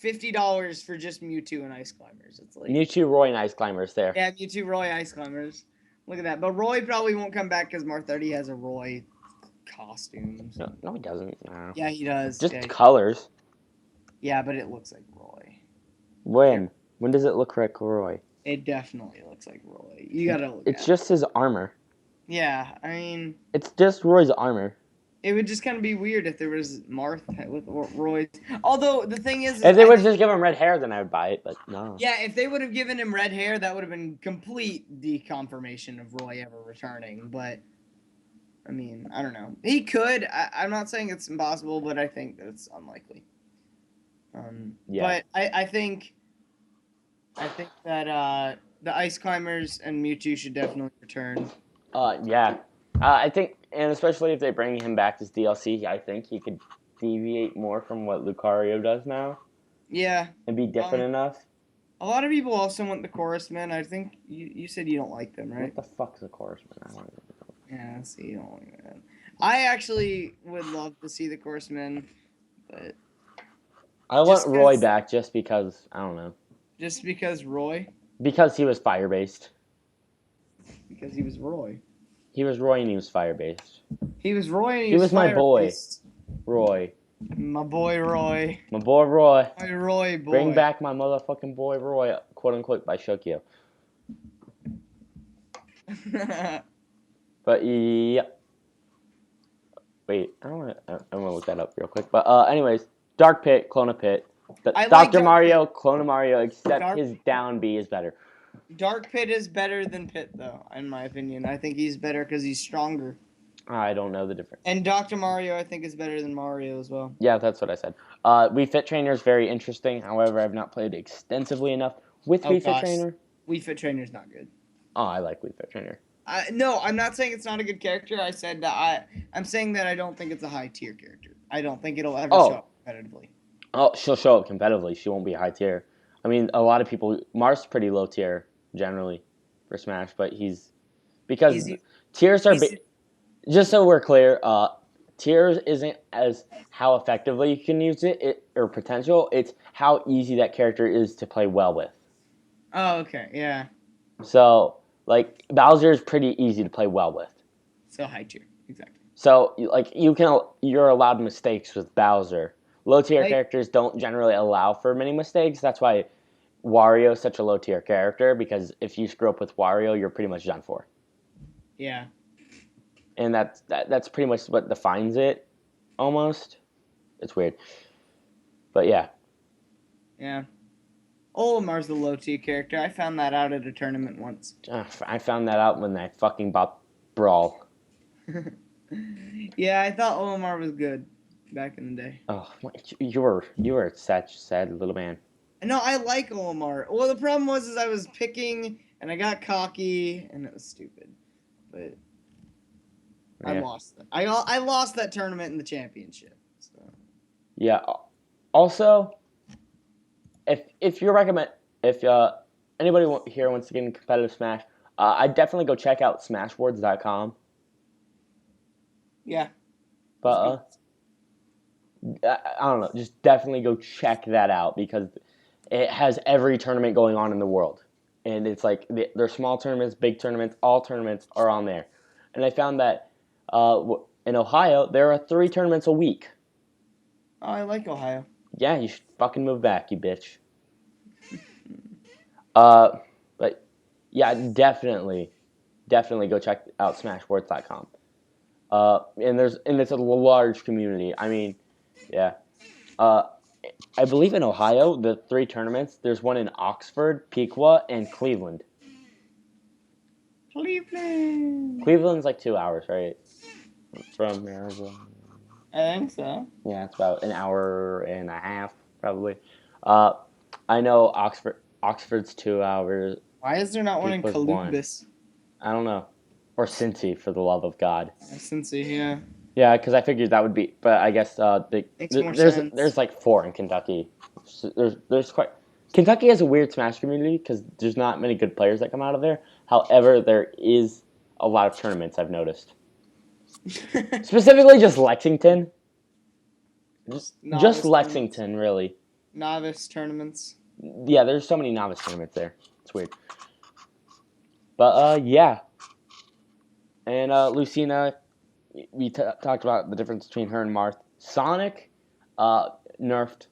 S3: $50 for just Mewtwo and Ice Climbers. It's like
S1: Mewtwo, Roy, and Ice Climbers there.
S3: Yeah, Mewtwo, Roy, Ice Climbers. Look at that. But Roy probably won't come back because Marth has a Roy costume. So.
S1: No, he doesn't. No.
S3: Yeah, he does.
S1: Just colors.
S3: Yeah, but it looks like Roy.
S1: When? When does it look like Roy?
S3: It definitely looks like Roy. You gotta look
S1: It's just his armor.
S3: Yeah, I mean...
S1: It's just Roy's armor.
S3: It would just kind of be weird if there was Marth with Roy. Although, the thing is...
S1: If they would just give him red hair, then I would buy it, but no.
S3: Yeah, if they would have given him red hair, that would have been complete deconfirmation of Roy ever returning. But, I mean, I don't know. He could. I'm not saying it's impossible, but I think that it's unlikely. But I think that the Ice Climbers and Mewtwo should definitely return.
S1: Yeah. I think, and especially if they bring him back as DLC, I think he could deviate more from what Lucario does now.
S3: Yeah.
S1: And be different enough.
S3: A lot of people also want the Chorus Men. I think you said you don't like them, right?
S1: What the fuck's a Chorus Man? I don't even know.
S3: Yeah, see, you don't like that. I actually would love to see the Chorus Men, but...
S1: I want Roy back just because, I don't know.
S3: Just because Roy?
S1: Because he was fire-based.
S3: Because he was Roy.
S1: He was Roy and he was fire-based.
S3: He was Roy and
S1: he was my boy. Roy.
S3: My boy Roy.
S1: My boy Roy.
S3: My Roy boy.
S1: Bring back my motherfucking boy Roy, quote-unquote, by Shokyo. But, yeah. Wait, I want to look that up real quick. But, anyways, Dark Pit, Clone of Pit. Dr. Mario, Clone of Mario, except his down B is better.
S3: Dark Pit is better than Pit, though, in my opinion. I think he's better because he's stronger.
S1: I don't know the difference.
S3: And Dr. Mario, I think, is better than Mario as well.
S1: Yeah, that's what I said. Wii Fit Trainer is very interesting. However, I've not played extensively enough with Wii Fit Trainer.
S3: Wii Fit Trainer is not good.
S1: Oh, I like Wii Fit Trainer.
S3: No, I'm not saying it's not a good character. I said that I'm saying that I don't think it's a high tier character. I don't think it'll ever show up competitively.
S1: Oh, she'll show up competitively. She won't be high tier. I mean, a lot of people... Marth's pretty low tier, generally, for Smash, but because tiers are... Just so we're clear, tiers isn't as how effectively you can use it, or potential. It's how easy that character is to play well with.
S3: Oh, okay, yeah.
S1: So, like, Bowser is pretty easy to play well with.
S3: So high tier, exactly.
S1: So, like, you're allowed mistakes with Bowser. Low tier characters don't generally allow for many mistakes. That's why Wario is such a low tier character, because if you screw up with Wario, you're pretty much done for.
S3: Yeah.
S1: And that's pretty much what defines it, almost. It's weird. But yeah.
S3: Yeah. Olimar's the low tier character. I found that out at a tournament once.
S1: I found that out when I fucking bought Brawl.
S3: Yeah, I thought Olimar was good back in the day.
S1: Oh, you were such a sad little man.
S3: No, I like Olimar. Well, the problem was I was picking and I got cocky and it was stupid. but
S1: Yeah.
S3: I lost that. I lost that tournament in the championship. So.
S1: Yeah. Also, if you recommend if anybody here wants to get in competitive Smash, I'd definitely go check out SmashWords.com.
S3: Yeah.
S1: But I don't know, just definitely go check that out because it has every tournament going on in the world, and it's like there's small tournaments, big tournaments, all tournaments are on there, and I found that in Ohio there are 3 tournaments a week.
S3: Oh, I like Ohio.
S1: Yeah, you should fucking move back, you bitch. But yeah, definitely go check out SmashWords.com. And it's a large community. I mean, yeah. I believe in Ohio, the 3 tournaments, there's one in Oxford, Pequot, and Cleveland. Cleveland's like 2 hours, right? From Arizona.
S3: I think so.
S1: Yeah, it's about an hour and a half, probably. I know Oxford's 2 hours.
S3: Why is there not one in
S1: Pequot's 1.
S3: Columbus?
S1: I don't know. Or Cincy, for the love of God.
S3: Cincy, yeah.
S1: Yeah, because I figured that would be, but I guess
S3: Makes more sense.
S1: there's like 4 in Kentucky. So there's quite. Kentucky has a weird Smash community because there's not many good players that come out of there. However, there is a lot of tournaments I've noticed. Specifically, just Lexington. Just Lexington, really.
S3: Novice tournaments.
S1: Yeah, there's so many novice tournaments there. It's weird. But yeah. And Lucina, we talked about the difference between her and Marth. Sonic, nerfed.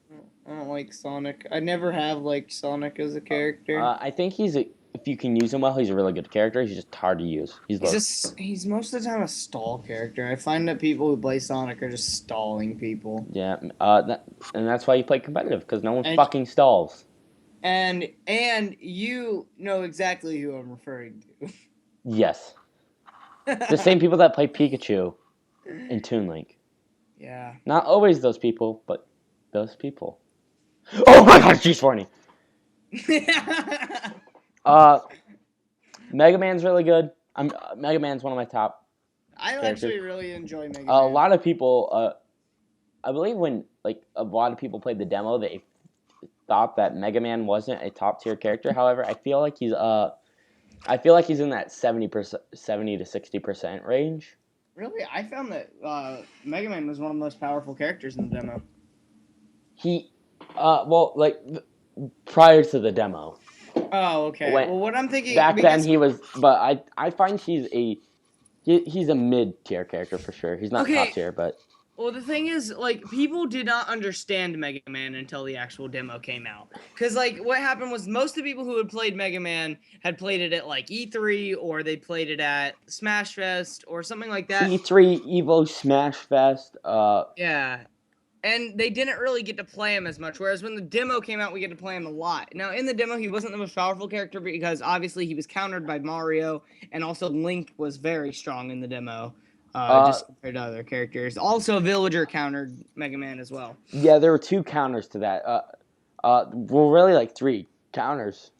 S3: I don't like Sonic. I never have liked Sonic as a character.
S1: I think if you can use him well, he's a really good character. He's just hard to use.
S3: He's most of the time a stall character. I find that people who play Sonic are just stalling people.
S1: Yeah, and that's why you play competitive, because no one fucking stalls.
S3: And you know exactly who I'm referring to.
S1: Yes. The same people that play Pikachu in Toon Link.
S3: Yeah.
S1: Not always those people, but those people. Oh my god, she's horny. Mega Man's really good. Mega Man's one of my top.
S3: I actually really enjoy Mega Man.
S1: A lot of people, I believe when a lot of people played the demo, they thought that Mega Man wasn't a top tier character. However, I feel like he's in that 70 to 60% range.
S3: Really, I found that Mega Man was one of the most powerful characters in the demo.
S1: Prior to the demo.
S3: Oh, okay. Well, what I'm thinking
S1: back then he was, but I find he's a mid tier character for sure. He's not top tier, but.
S3: Well, the thing is, people did not understand Mega Man until the actual demo came out. Because, what happened was most of the people who had played Mega Man had played it at, E3, or they played it at Smash Fest, or something like that.
S1: E3, Evo, Smash Fest,
S3: Yeah. And they didn't really get to play him as much, whereas when the demo came out, we get to play him a lot. Now, in the demo, he wasn't the most powerful character because, obviously, he was countered by Mario, and also Link was very strong in the demo. Just compared to other characters. Also, Villager countered Mega Man as well.
S1: Yeah, there were 2 counters to that. Really 3 counters.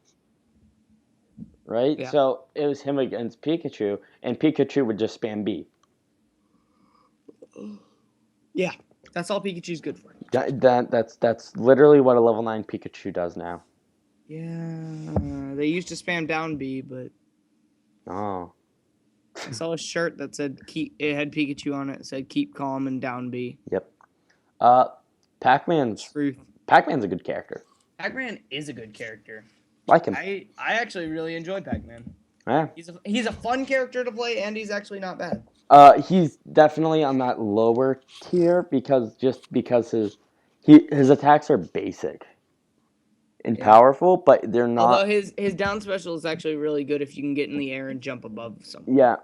S1: Right? Yeah. So, it was him against Pikachu, and Pikachu would just spam B.
S3: Yeah, that's all Pikachu's good for.
S1: That's literally what a level 9 Pikachu does now.
S3: Yeah, they used to spam down B, but...
S1: Oh.
S3: I saw a shirt that said it had Pikachu on it. It said keep calm and down B.
S1: Yep. Pac-Man's a good character.
S3: Pac-Man is a good character.
S1: Like him.
S3: I actually really enjoy Pac-Man.
S1: Yeah.
S3: He's a fun character to play, and he's actually not bad.
S1: He's definitely on that lower tier because his attacks are basic and powerful, but they're not.
S3: Although his down special is actually really good if you can get in the air and jump above something.
S1: Yeah.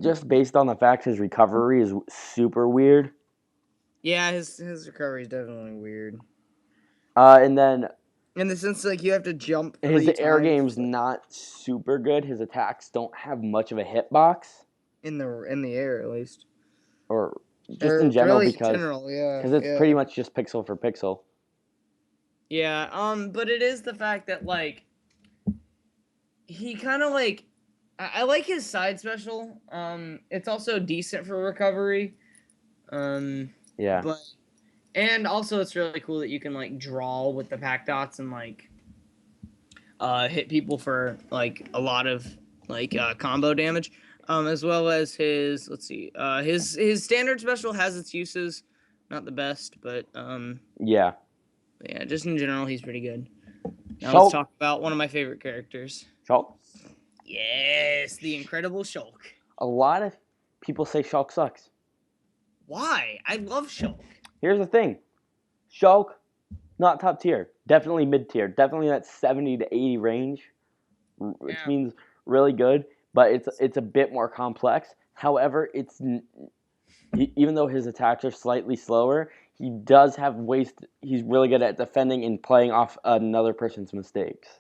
S1: Just based on the fact his recovery is super weird.
S3: Yeah, his recovery is definitely weird.
S1: And then.
S3: In the sense, you have to jump.
S1: His air game's not super good. His attacks don't have much of a hitbox.
S3: In the air, at least.
S1: Or just in general,
S3: really
S1: because it's pretty much just pixel for pixel.
S3: Yeah, but it is the fact that, he kind of,
S2: I like his side special. It's also decent for recovery.
S1: Yeah.
S2: But and also it's really cool that you can like draw with the pack dots and like hit people for like a lot of like combo damage. As well as his his standard special has its uses, not the best, but
S1: Yeah.
S2: yeah, just in general he's pretty good. Now
S1: Shulk.
S2: let's talk about one of my favorite characters.
S1: Shulk.
S2: Yes, the Incredible Shulk.
S1: A lot of people say Shulk sucks.
S2: Why? I love Shulk.
S1: Here's the thing. Shulk, not top tier. Definitely mid tier. Definitely that 70 to 80 range, which means really good. But it's a bit more complex. However, even though his attacks are slightly slower, he does have ways. He's really good at defending and playing off another person's mistakes.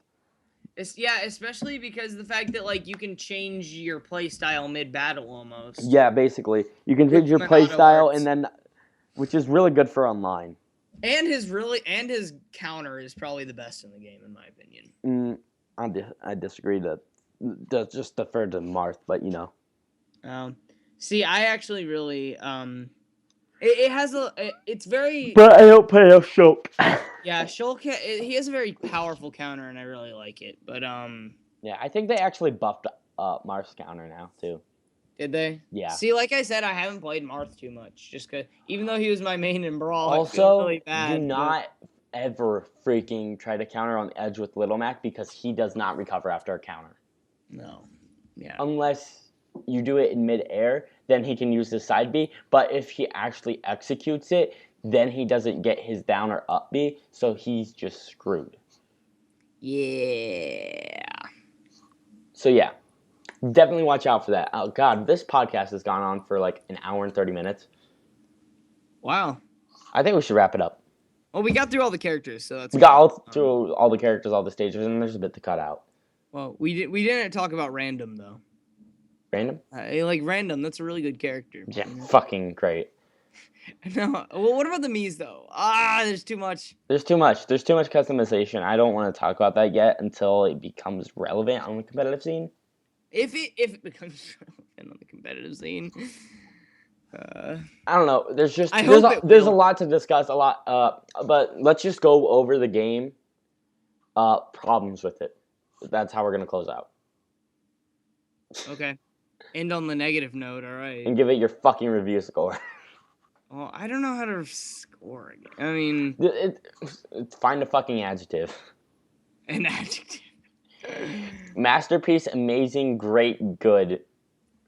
S2: Yeah, especially because the fact that like you can change your play style mid battle almost.
S1: Yeah, basically, you can change your play style, and then, which is really good for online.
S2: And his counter is probably the best in the game in my opinion.
S1: I disagree. That just defer to Marth, but you know.
S2: See, I actually really it has it's very.
S1: But I don't play enough Shulk.
S2: Yeah, Shulk. He has a very powerful counter, and I really like it. But
S1: yeah, I think they actually buffed Marth's counter now too.
S2: Did they?
S1: Yeah.
S2: See, like I said, I haven't played Marth too much, just cause even though he was my main in Brawl,
S1: Also,
S2: really bad,
S1: do not ever freaking try to counter on Edge with Little Mac because he does not recover after a counter.
S2: No. Yeah.
S1: Unless you do it in mid-air, then he can use the side B. But if he actually executes it, then he doesn't get his down or up B, so he's just screwed.
S2: Yeah.
S1: So yeah, definitely watch out for that. Oh God, this podcast has gone on for like an hour and 30 minutes.
S2: Wow.
S1: I think we should wrap it up.
S2: Well, we got through all the characters, so that's.
S1: We got through all the characters, all the stages, and there's a bit to cut out.
S2: Well, we didn't talk about Random though.
S1: Random?
S2: Like Random, that's a really good character.
S1: Yeah, fucking great.
S2: No, well, what about the Miis though? There's too much.
S1: There's too much customization. I don't want to talk about that yet until it becomes relevant on the competitive scene.
S2: If it becomes relevant on the competitive scene.
S1: I don't know. There's a lot to discuss. But let's just go over the game. Problems with it. That's how we're gonna close out.
S2: Okay. End on the negative note. All right.
S1: And give it your fucking review score.
S2: Well, I don't know how to score again. I mean,
S1: find a fucking adjective.
S2: An adjective.
S1: Masterpiece, amazing, great, good.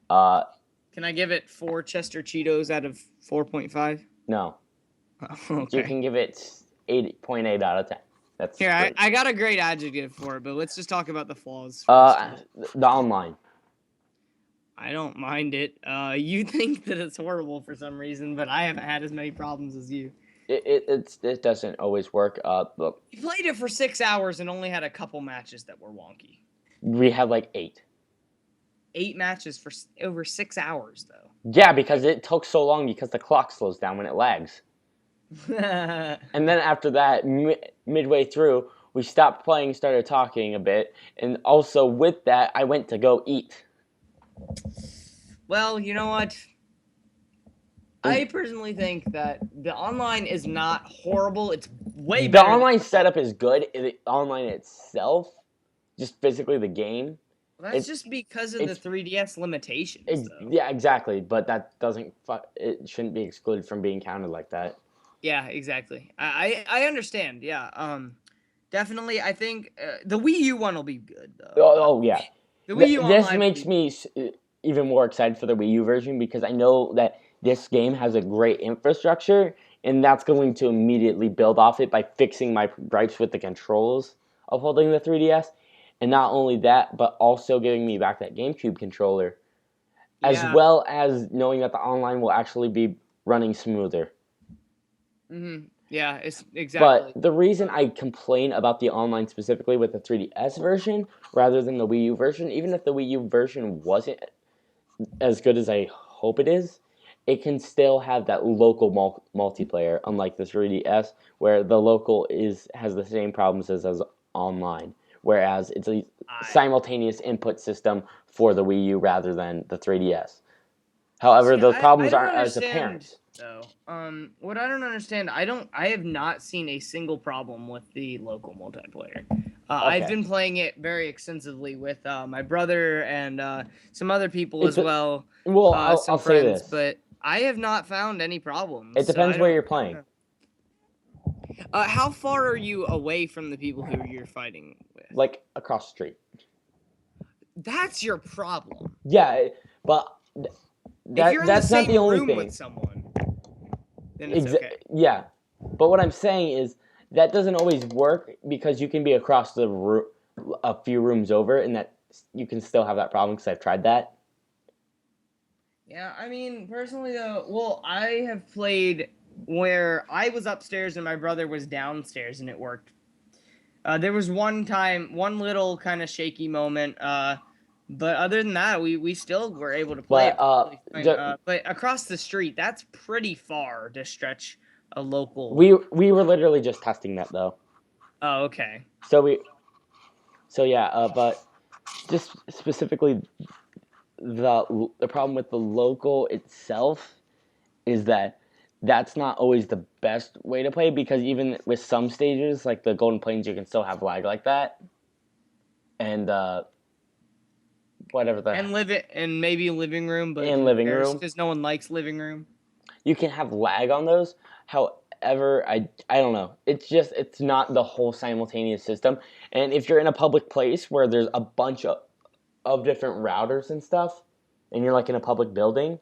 S2: Can I give it 4 Chester Cheetos out of 4.5?
S1: No.
S2: Okay.
S1: You can give it 8.8 out of 10. That's
S2: here. I got a great adjective for it, but let's just talk about the flaws.
S1: The online.
S2: I don't mind it. You think that it's horrible for some reason, but I haven't had as many problems as you.
S1: It doesn't always work. Look.
S2: You played it for 6 hours and only had a couple matches that were wonky.
S1: We had like 8.
S2: 8 matches for over 6 hours, though.
S1: Yeah, because it took so long because the clock slows down when it lags. And then after that, midway through, we stopped playing, started talking a bit, and also with that, I went to go eat.
S2: Well, you know what? I personally think that the online is not horrible. It's way better.
S1: The online setup is good. The online itself, just physically the game.
S2: Well, that's just because of the 3DS limitations.
S1: Yeah, exactly. But that doesn't. It shouldn't be excluded from being counted like that.
S2: Yeah, exactly. I understand. Yeah. Definitely. I think the Wii U one will be good though.
S1: Oh yeah.
S2: The Wii U
S1: this makes me even more excited for the Wii U version because I know that this game has a great infrastructure, and that's going to immediately build off it by fixing my gripes with the controls of holding the 3DS. And not only that, but also giving me back that GameCube controller. As well as knowing that the online will actually be running smoother.
S2: Mm-hmm. Yeah, it's exactly.
S1: But the reason I complain about the online specifically with the 3DS version rather than the Wii U version, even if the Wii U version wasn't as good as I hope it is, it can still have that local multiplayer, unlike the 3DS, where the local has the same problems as online. Whereas it's simultaneous input system for the Wii U rather than the 3DS. However, those problems aren't as apparent.
S2: Though, what I don't understand, I have not seen a single problem with the local multiplayer. I've been playing it very extensively with my brother and some other people as well.
S1: Well,
S2: some
S1: I'll
S2: friends,
S1: say this,
S2: but I have not found any problems.
S1: It depends where you're playing.
S2: How far are you away from the people who you're fighting with?
S1: Like across the street.
S2: That's your problem.
S1: Yeah, but
S2: if you're in
S1: that's
S2: the same
S1: not the only
S2: room
S1: thing.
S2: With someone, then it's okay.
S1: Yeah, but what I'm saying is that doesn't always work because you can be across the a few rooms over, and that you can still have that problem because I've tried that.
S2: Yeah, I mean, personally though, well, I have played where I was upstairs and my brother was downstairs, and it worked. There was one little kind of shaky moment, but other than that, we still were able to play. But across the street, that's pretty far to stretch a local.
S1: We were literally just testing that though.
S2: Oh, okay.
S1: So yeah, but just specifically, the problem with the local itself is that that's not always the best way to play because even with some stages, like the Golden Plains, you can still have lag like that. And whatever the
S2: and maybe living room, but
S1: in living room
S2: because no one likes living room.
S1: You can have lag on those. However, I don't know. It's not the whole simultaneous system. And if you're in a public place where there's a bunch of different routers and stuff, and you're like in a public building,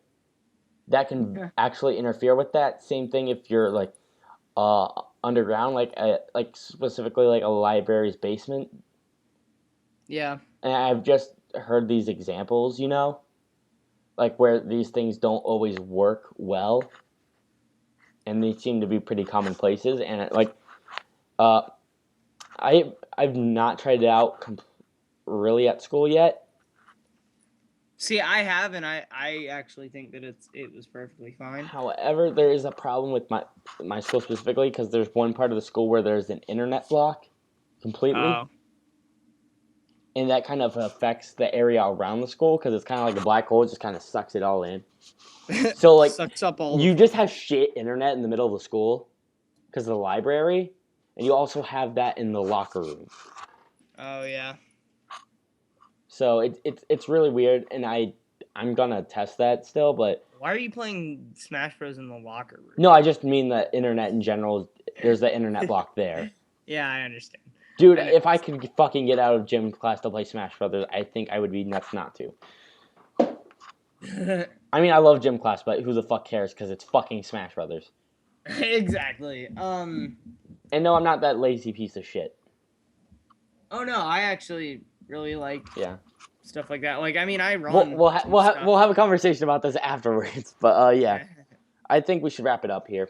S1: that can actually interfere with that. Same thing if you're like underground, like specifically like a library's basement.
S2: Yeah.
S1: And I've just heard these examples, like where these things don't always work well, and they seem to be pretty common places. And I've not tried it out really at school yet.
S2: See, I have, and I actually think that it was perfectly fine.
S1: However, there is a problem with my school specifically because there's one part of the school where there's an internet block completely.
S2: Oh.
S1: And that kind of affects the area around the school because it's kind of like a black hole. It just kind of sucks it all in. So, like,
S2: sucks up all
S1: you just have shit internet in the middle of the school because of the library, and you also have that in the locker room.
S2: Oh, yeah.
S1: So, it's really weird, and I'm going to test that still, but...
S2: Why are you playing Smash Bros. In the locker room?
S1: No, I just mean the internet in general. There's the internet block there.
S2: Yeah, I understand.
S1: Dude, if I could fucking get out of gym class to play Smash Brothers, I think I would be nuts not to. I mean, I love gym class, but who the fuck cares? Because it's fucking Smash Brothers.
S2: Exactly.
S1: And no, I'm not that lazy piece of shit.
S2: Oh no, I actually really like stuff like that. Like, I mean, I run.
S1: We'll have a conversation about this afterwards. But yeah, I think we should wrap it up here.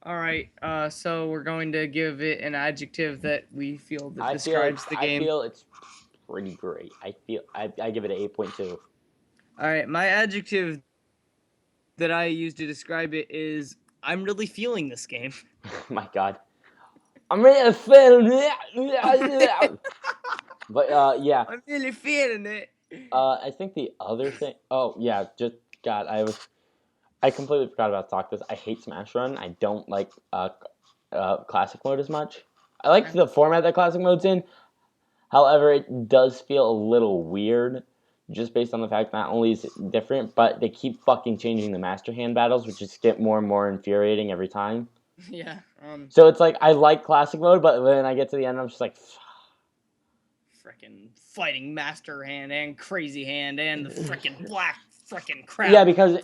S2: All right, so we're going to give it an adjective that we feel that describes the game.
S1: I feel it's pretty great. I give it an 8.2.
S2: All right, my adjective that I use to describe it is I'm really feeling this game.
S1: My God, I'm really feeling it. But yeah,
S2: I'm really feeling it.
S1: I think the other thing. Oh yeah, just God, I completely forgot about to talk this. I hate Smash Run. I don't like Classic Mode as much. I like the format that Classic Mode's in. However, it does feel a little weird, just based on the fact not only is it different, but they keep fucking changing the Master Hand battles, which just get more and more infuriating every time.
S2: Yeah.
S1: So it's like, I like Classic Mode, but when I get to the end, I'm just like...
S2: Frickin' fighting Master Hand and Crazy Hand and the frickin' black frickin' crap.
S1: Yeah, because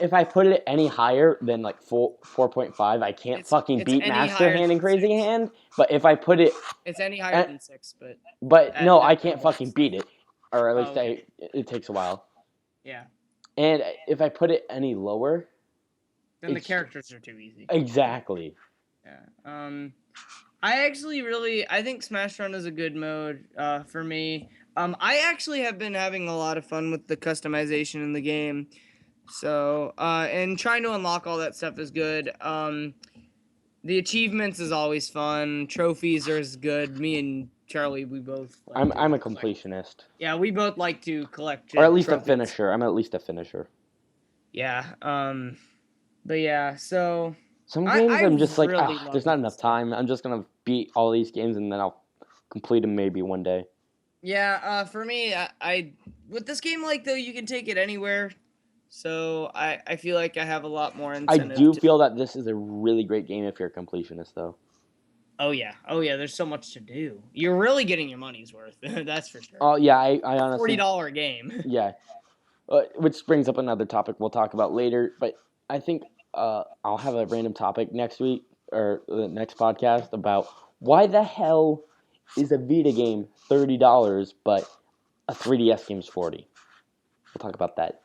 S1: if I put it any higher than like 4.5, I can't fucking beat Master Hand and Crazy Hand. But if I put it...
S2: It's any higher than 6, but...
S1: But no, I can't fucking beat it. Or at least it takes a while.
S2: Yeah.
S1: And if I put it any lower...
S2: Then the characters are too easy.
S1: Exactly.
S2: Yeah. I think Smash Run is a good mode for me. I actually have been having a lot of fun with the customization in the game. So, and trying to unlock all that stuff is good. The achievements is always fun. Trophies are as good. Me and Charlie, we both. Like
S1: I'm a
S2: collect.
S1: completionist.
S2: Yeah, we both like to collect.
S1: Or at least
S2: trophies.
S1: a finisher. I'm at least a finisher.
S2: Yeah. But yeah, so
S1: Some games I'm just like,
S2: really love
S1: there's not
S2: this
S1: enough
S2: game.
S1: time. I'm just gonna beat all these games and then I'll complete them maybe one day.
S2: Yeah. For me, I with this game, like though, you can take it anywhere. So I feel like I have a lot more
S1: I
S2: incentive.
S1: do feel that this is a really great game if you're a completionist, though.
S2: Oh yeah. There's so much to do. You're really getting your money's worth. That's for sure.
S1: Oh yeah, I honestly
S2: $40 game.
S1: yeah. Which brings up another topic we'll talk about later. But I think I'll have a random topic next week or the next podcast about why the hell is a Vita game $30 but a 3DS game is $40. We'll talk about that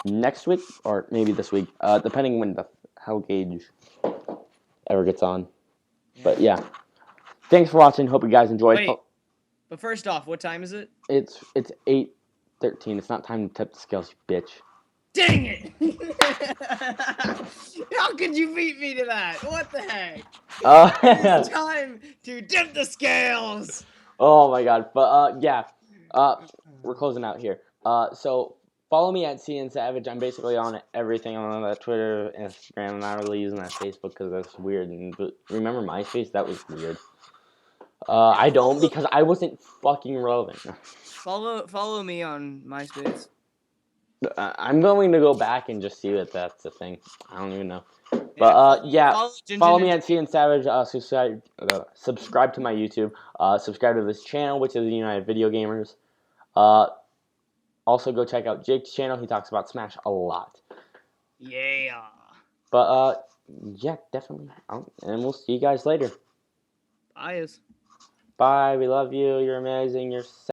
S1: next week or maybe this week, depending when the hell gauge ever gets on. But yeah, thanks for watching. Hope you guys enjoyed.
S2: Wait, but first off, what time is it?
S1: It's 8:13. It's not time to tip the scales, you bitch.
S2: Dang it! How could you beat me to that? What the heck? It's time to dip the scales.
S1: Oh my god! But yeah, we're closing out here. So follow me at CNSavage. I'm basically on everything on that Twitter, Instagram. I'm not really using that Facebook because that's weird. But remember MySpace? That was weird. I don't because I wasn't fucking relevant.
S2: Follow me on MySpace.
S1: I'm going to go back and just see if that's a thing. I don't even know. But yeah, follow me at CNSavage. Subscribe to my YouTube. Subscribe to this channel, which is TheUnitedVideoGamers. Also go check out Jake's channel. He talks about Smash a lot.
S2: Yeah.
S1: But yeah, definitely. And we'll see you guys later.
S2: Bye.
S1: Bye. We love you. You're amazing. You're